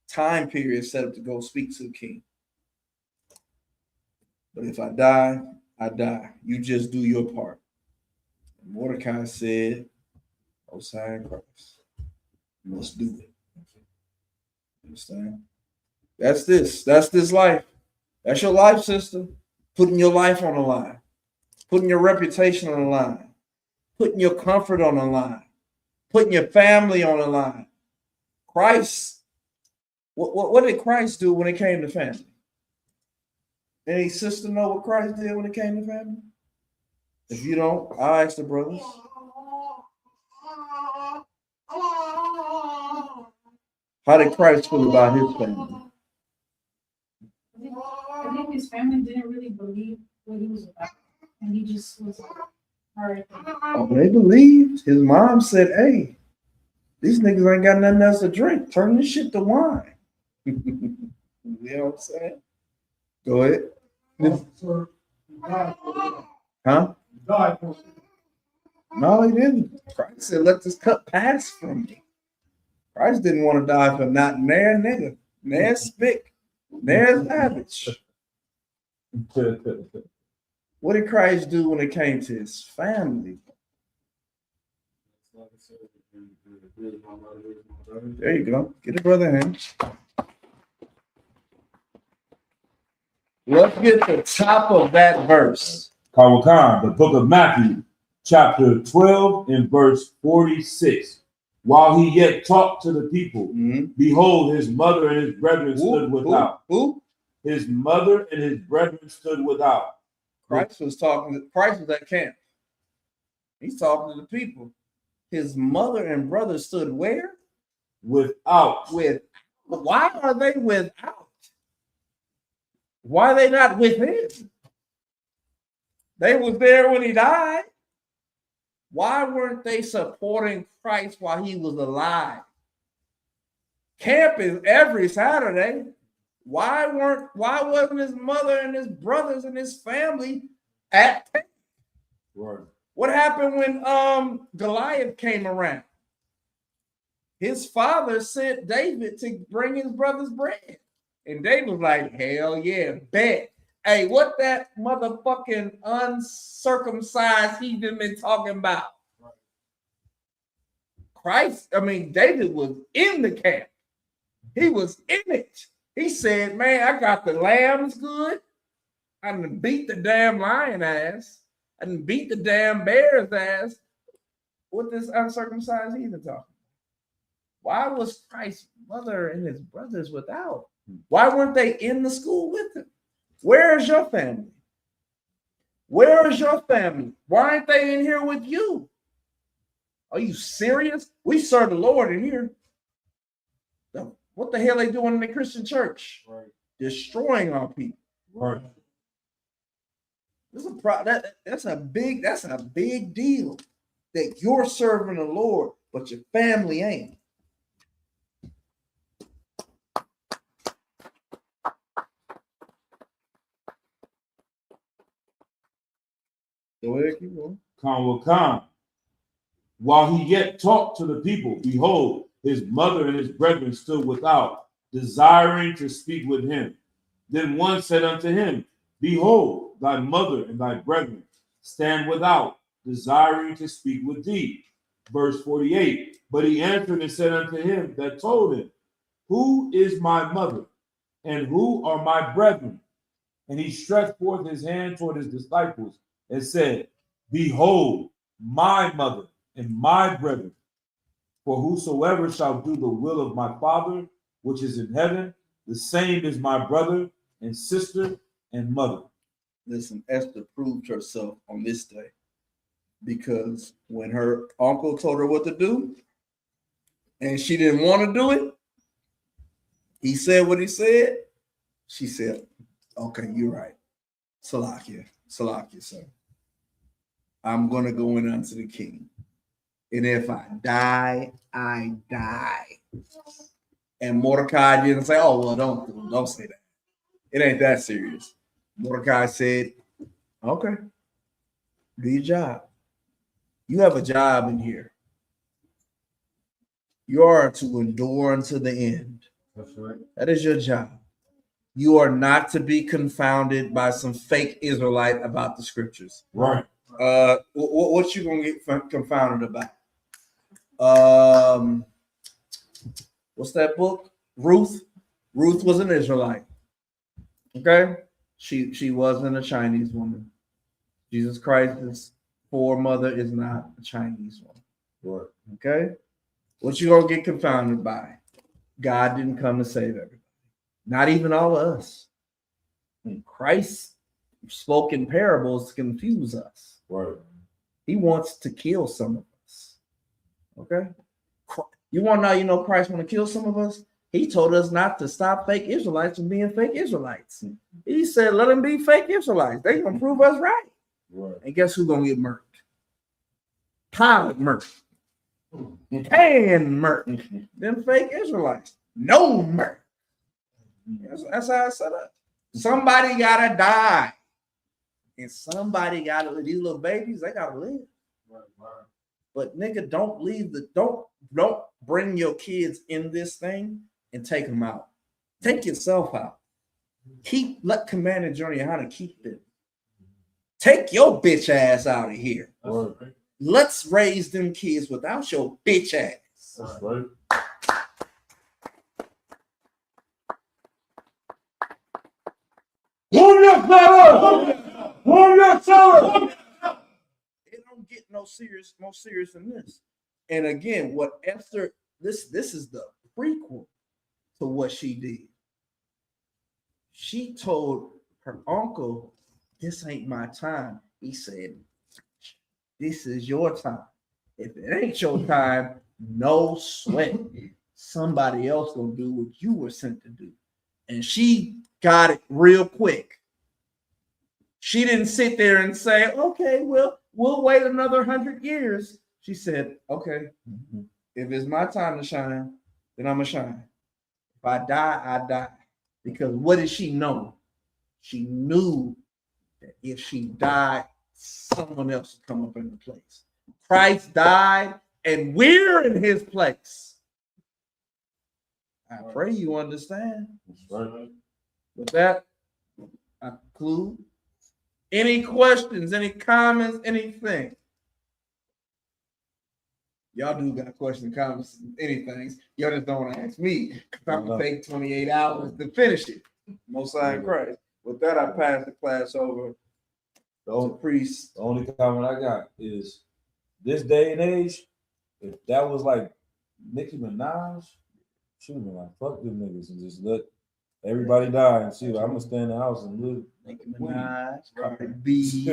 time period set up to go speak to the king. But if I die, I die. You just do your part. And Mordecai said, "O sign Christ, you must do it." Understand? That's this life. That's your life, sister. Putting your life on the line, putting your reputation on the line, putting your comfort on the line, putting your family on the line. Christ, what did Christ do when it came to family? Any sister know what Christ did when it came to family? If you don't, I'll ask the brothers. How did Christ feel about his family? I think his family didn't really believe what he was about, and he just was hard. Oh, they believed. His mom said, "Hey, these niggas ain't got nothing else to drink. Turn this shit to wine." You know what I'm saying? Go ahead. Huh? No, he didn't. Christ said, "Let this cup pass from me." Christ didn't want to die for not near nigga, near spick, near savage. What did Christ do when it came to his family? There you go. Get a brother in. Let's get the top of that verse. Khan, the book of Matthew, chapter 12 and verse 46. While he yet talked to the people, behold, his mother and his brethren stood without. Who? His mother and his brethren stood without. Christ was at camp. He's talking to the people. His mother and brother stood where? Without. Why are they without? Why are they not with him? They was there when he died. Why weren't they supporting Christ while he was alive? Camp is every Saturday. Why wasn't his mother and his brothers and his family at camp? Right. What happened when Goliath came around? His father sent David to bring his brother's bread. And David was like, hell yeah, bet. Hey, what that motherfucking uncircumcised heathen been talking about? David was in the camp. He was in it. He said, man, I got the lambs good. I done beat the damn lion ass. I done beat the damn bear's ass. What this uncircumcised heathen talking? Why was Christ's mother and his brothers without? Why weren't they in the school with him? Where is your family? Where is your family? Why aren't they in here with you? Are you serious? We serve the Lord in here. What the hell are they doing in the Christian church? Right. Destroying our people. Right. That's a big deal that you're serving the Lord, but your family ain't. Go ahead, keep going. Khan. While he yet talked to the people, behold, his mother and his brethren stood without, desiring to speak with him. Then one said unto him, behold, thy mother and thy brethren stand without, desiring to speak with thee. Verse 48. But he answered and said unto him that told him, who is my mother, and who are my brethren? And he stretched forth his hand toward his disciples and said, behold, my mother and my brethren. For whosoever shall do the will of my Father, which is in heaven, the same is my brother and sister and mother. Listen, Esther proved herself on this day because when her uncle told her what to do and she didn't want to do it, he said what he said. She said, okay, you're right. Salakia, sir. I'm going to go in unto the king. And if I die, I die. And Mordecai didn't say, oh, well, don't say that. It ain't that serious. Mordecai said, okay, do your job. You have a job in here. You are to endure unto the end. That's right. That is your job. You are not to be confounded by some fake Israelite about the scriptures. Right. What you gonna get confounded about? What's that book? Ruth. Ruth was an Israelite. Okay, she wasn't a Chinese woman. Jesus Christ's foremother is not a Chinese woman. Right. Okay, what you gonna get confounded by? God didn't come to save everybody, not even all of us. Christ spoke in parables to confuse us. Right. He wants to kill some of us. Okay? You want to know, Christ want to kill some of us? He told us not to stop fake Israelites from being fake Israelites. He said, let them be fake Israelites. They're going to prove us right. Right. And guess who's going to get murked? Pilate murked. Can murked. Them fake Israelites. No murk. That's how it's set up. Somebody got to die. And somebody got to live. These little babies, they got to live. Right. But nigga, don't bring your kids in this thing and take them out. Take yourself out. Let Commander Johnny YAHANNAH keep them. Take your bitch ass out of here. Right. Let's raise them kids without your bitch ass. That's right. It don't get more serious than this. And again, what Esther, this is the prequel to what she did. She told her uncle, this ain't my time. He said, this is your time. If it ain't your time, no sweat. Somebody else gonna do what you were sent to do. And she got it real quick. She didn't sit there and say, okay, well, we'll wait another 100 years. She said, okay, if it's my time to shine, then I'm gonna shine. If I die, I die. Because what did she know? She knew that if she died, someone else would come up in the place. Christ died, and we're in his place. I pray you understand. Right. With that, I conclude. Any questions, any comments, anything? Y'all do got questions, comments, anything. Y'all just don't want to ask me because I'm going to take 28 hours to finish it. Most High in Christ. With that, I pass the class over to priest. The only comment I got is this day and age, if that was like Nicki Minaj, she would have been like, fuck them niggas and just let everybody die and see. I'm gonna stay in the house and live. Nicki Minaj, Cardi B,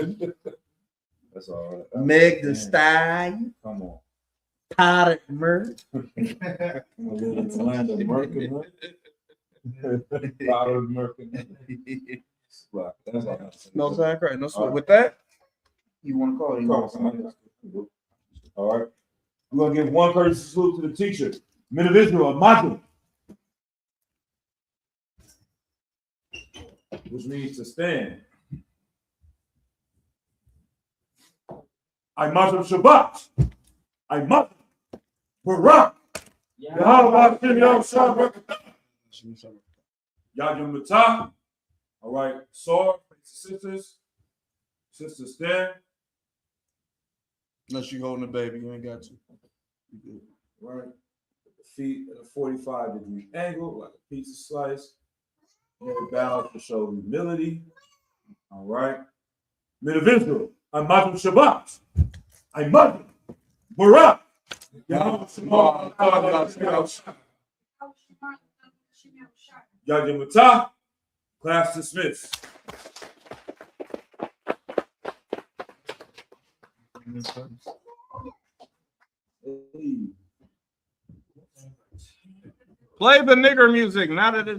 That's all. Meg Thee Stallion, Come on. Powder Merc. Atlanta Merkin. Powder Merkin. That's all. No sign Christ. No sweat. With that, you want to call it? All right. We're gonna give one courtesy salute to the teacher, men of Israel, Madu, which means to stand. I Madu Shabbat. I Madu Barak. Yahweh Shabbat. Yad Matah. All right, sword, sisters stand. Unless you holding the baby, you ain't got to. Right, the feet at a 45-degree angle, like a pizza slice. Head bowed to show humility. All right, men of Israel, I'm Madu Shabbat. I'm Madu Barak. Yad Matah. Class dismissed. Play the nigger music, not that it's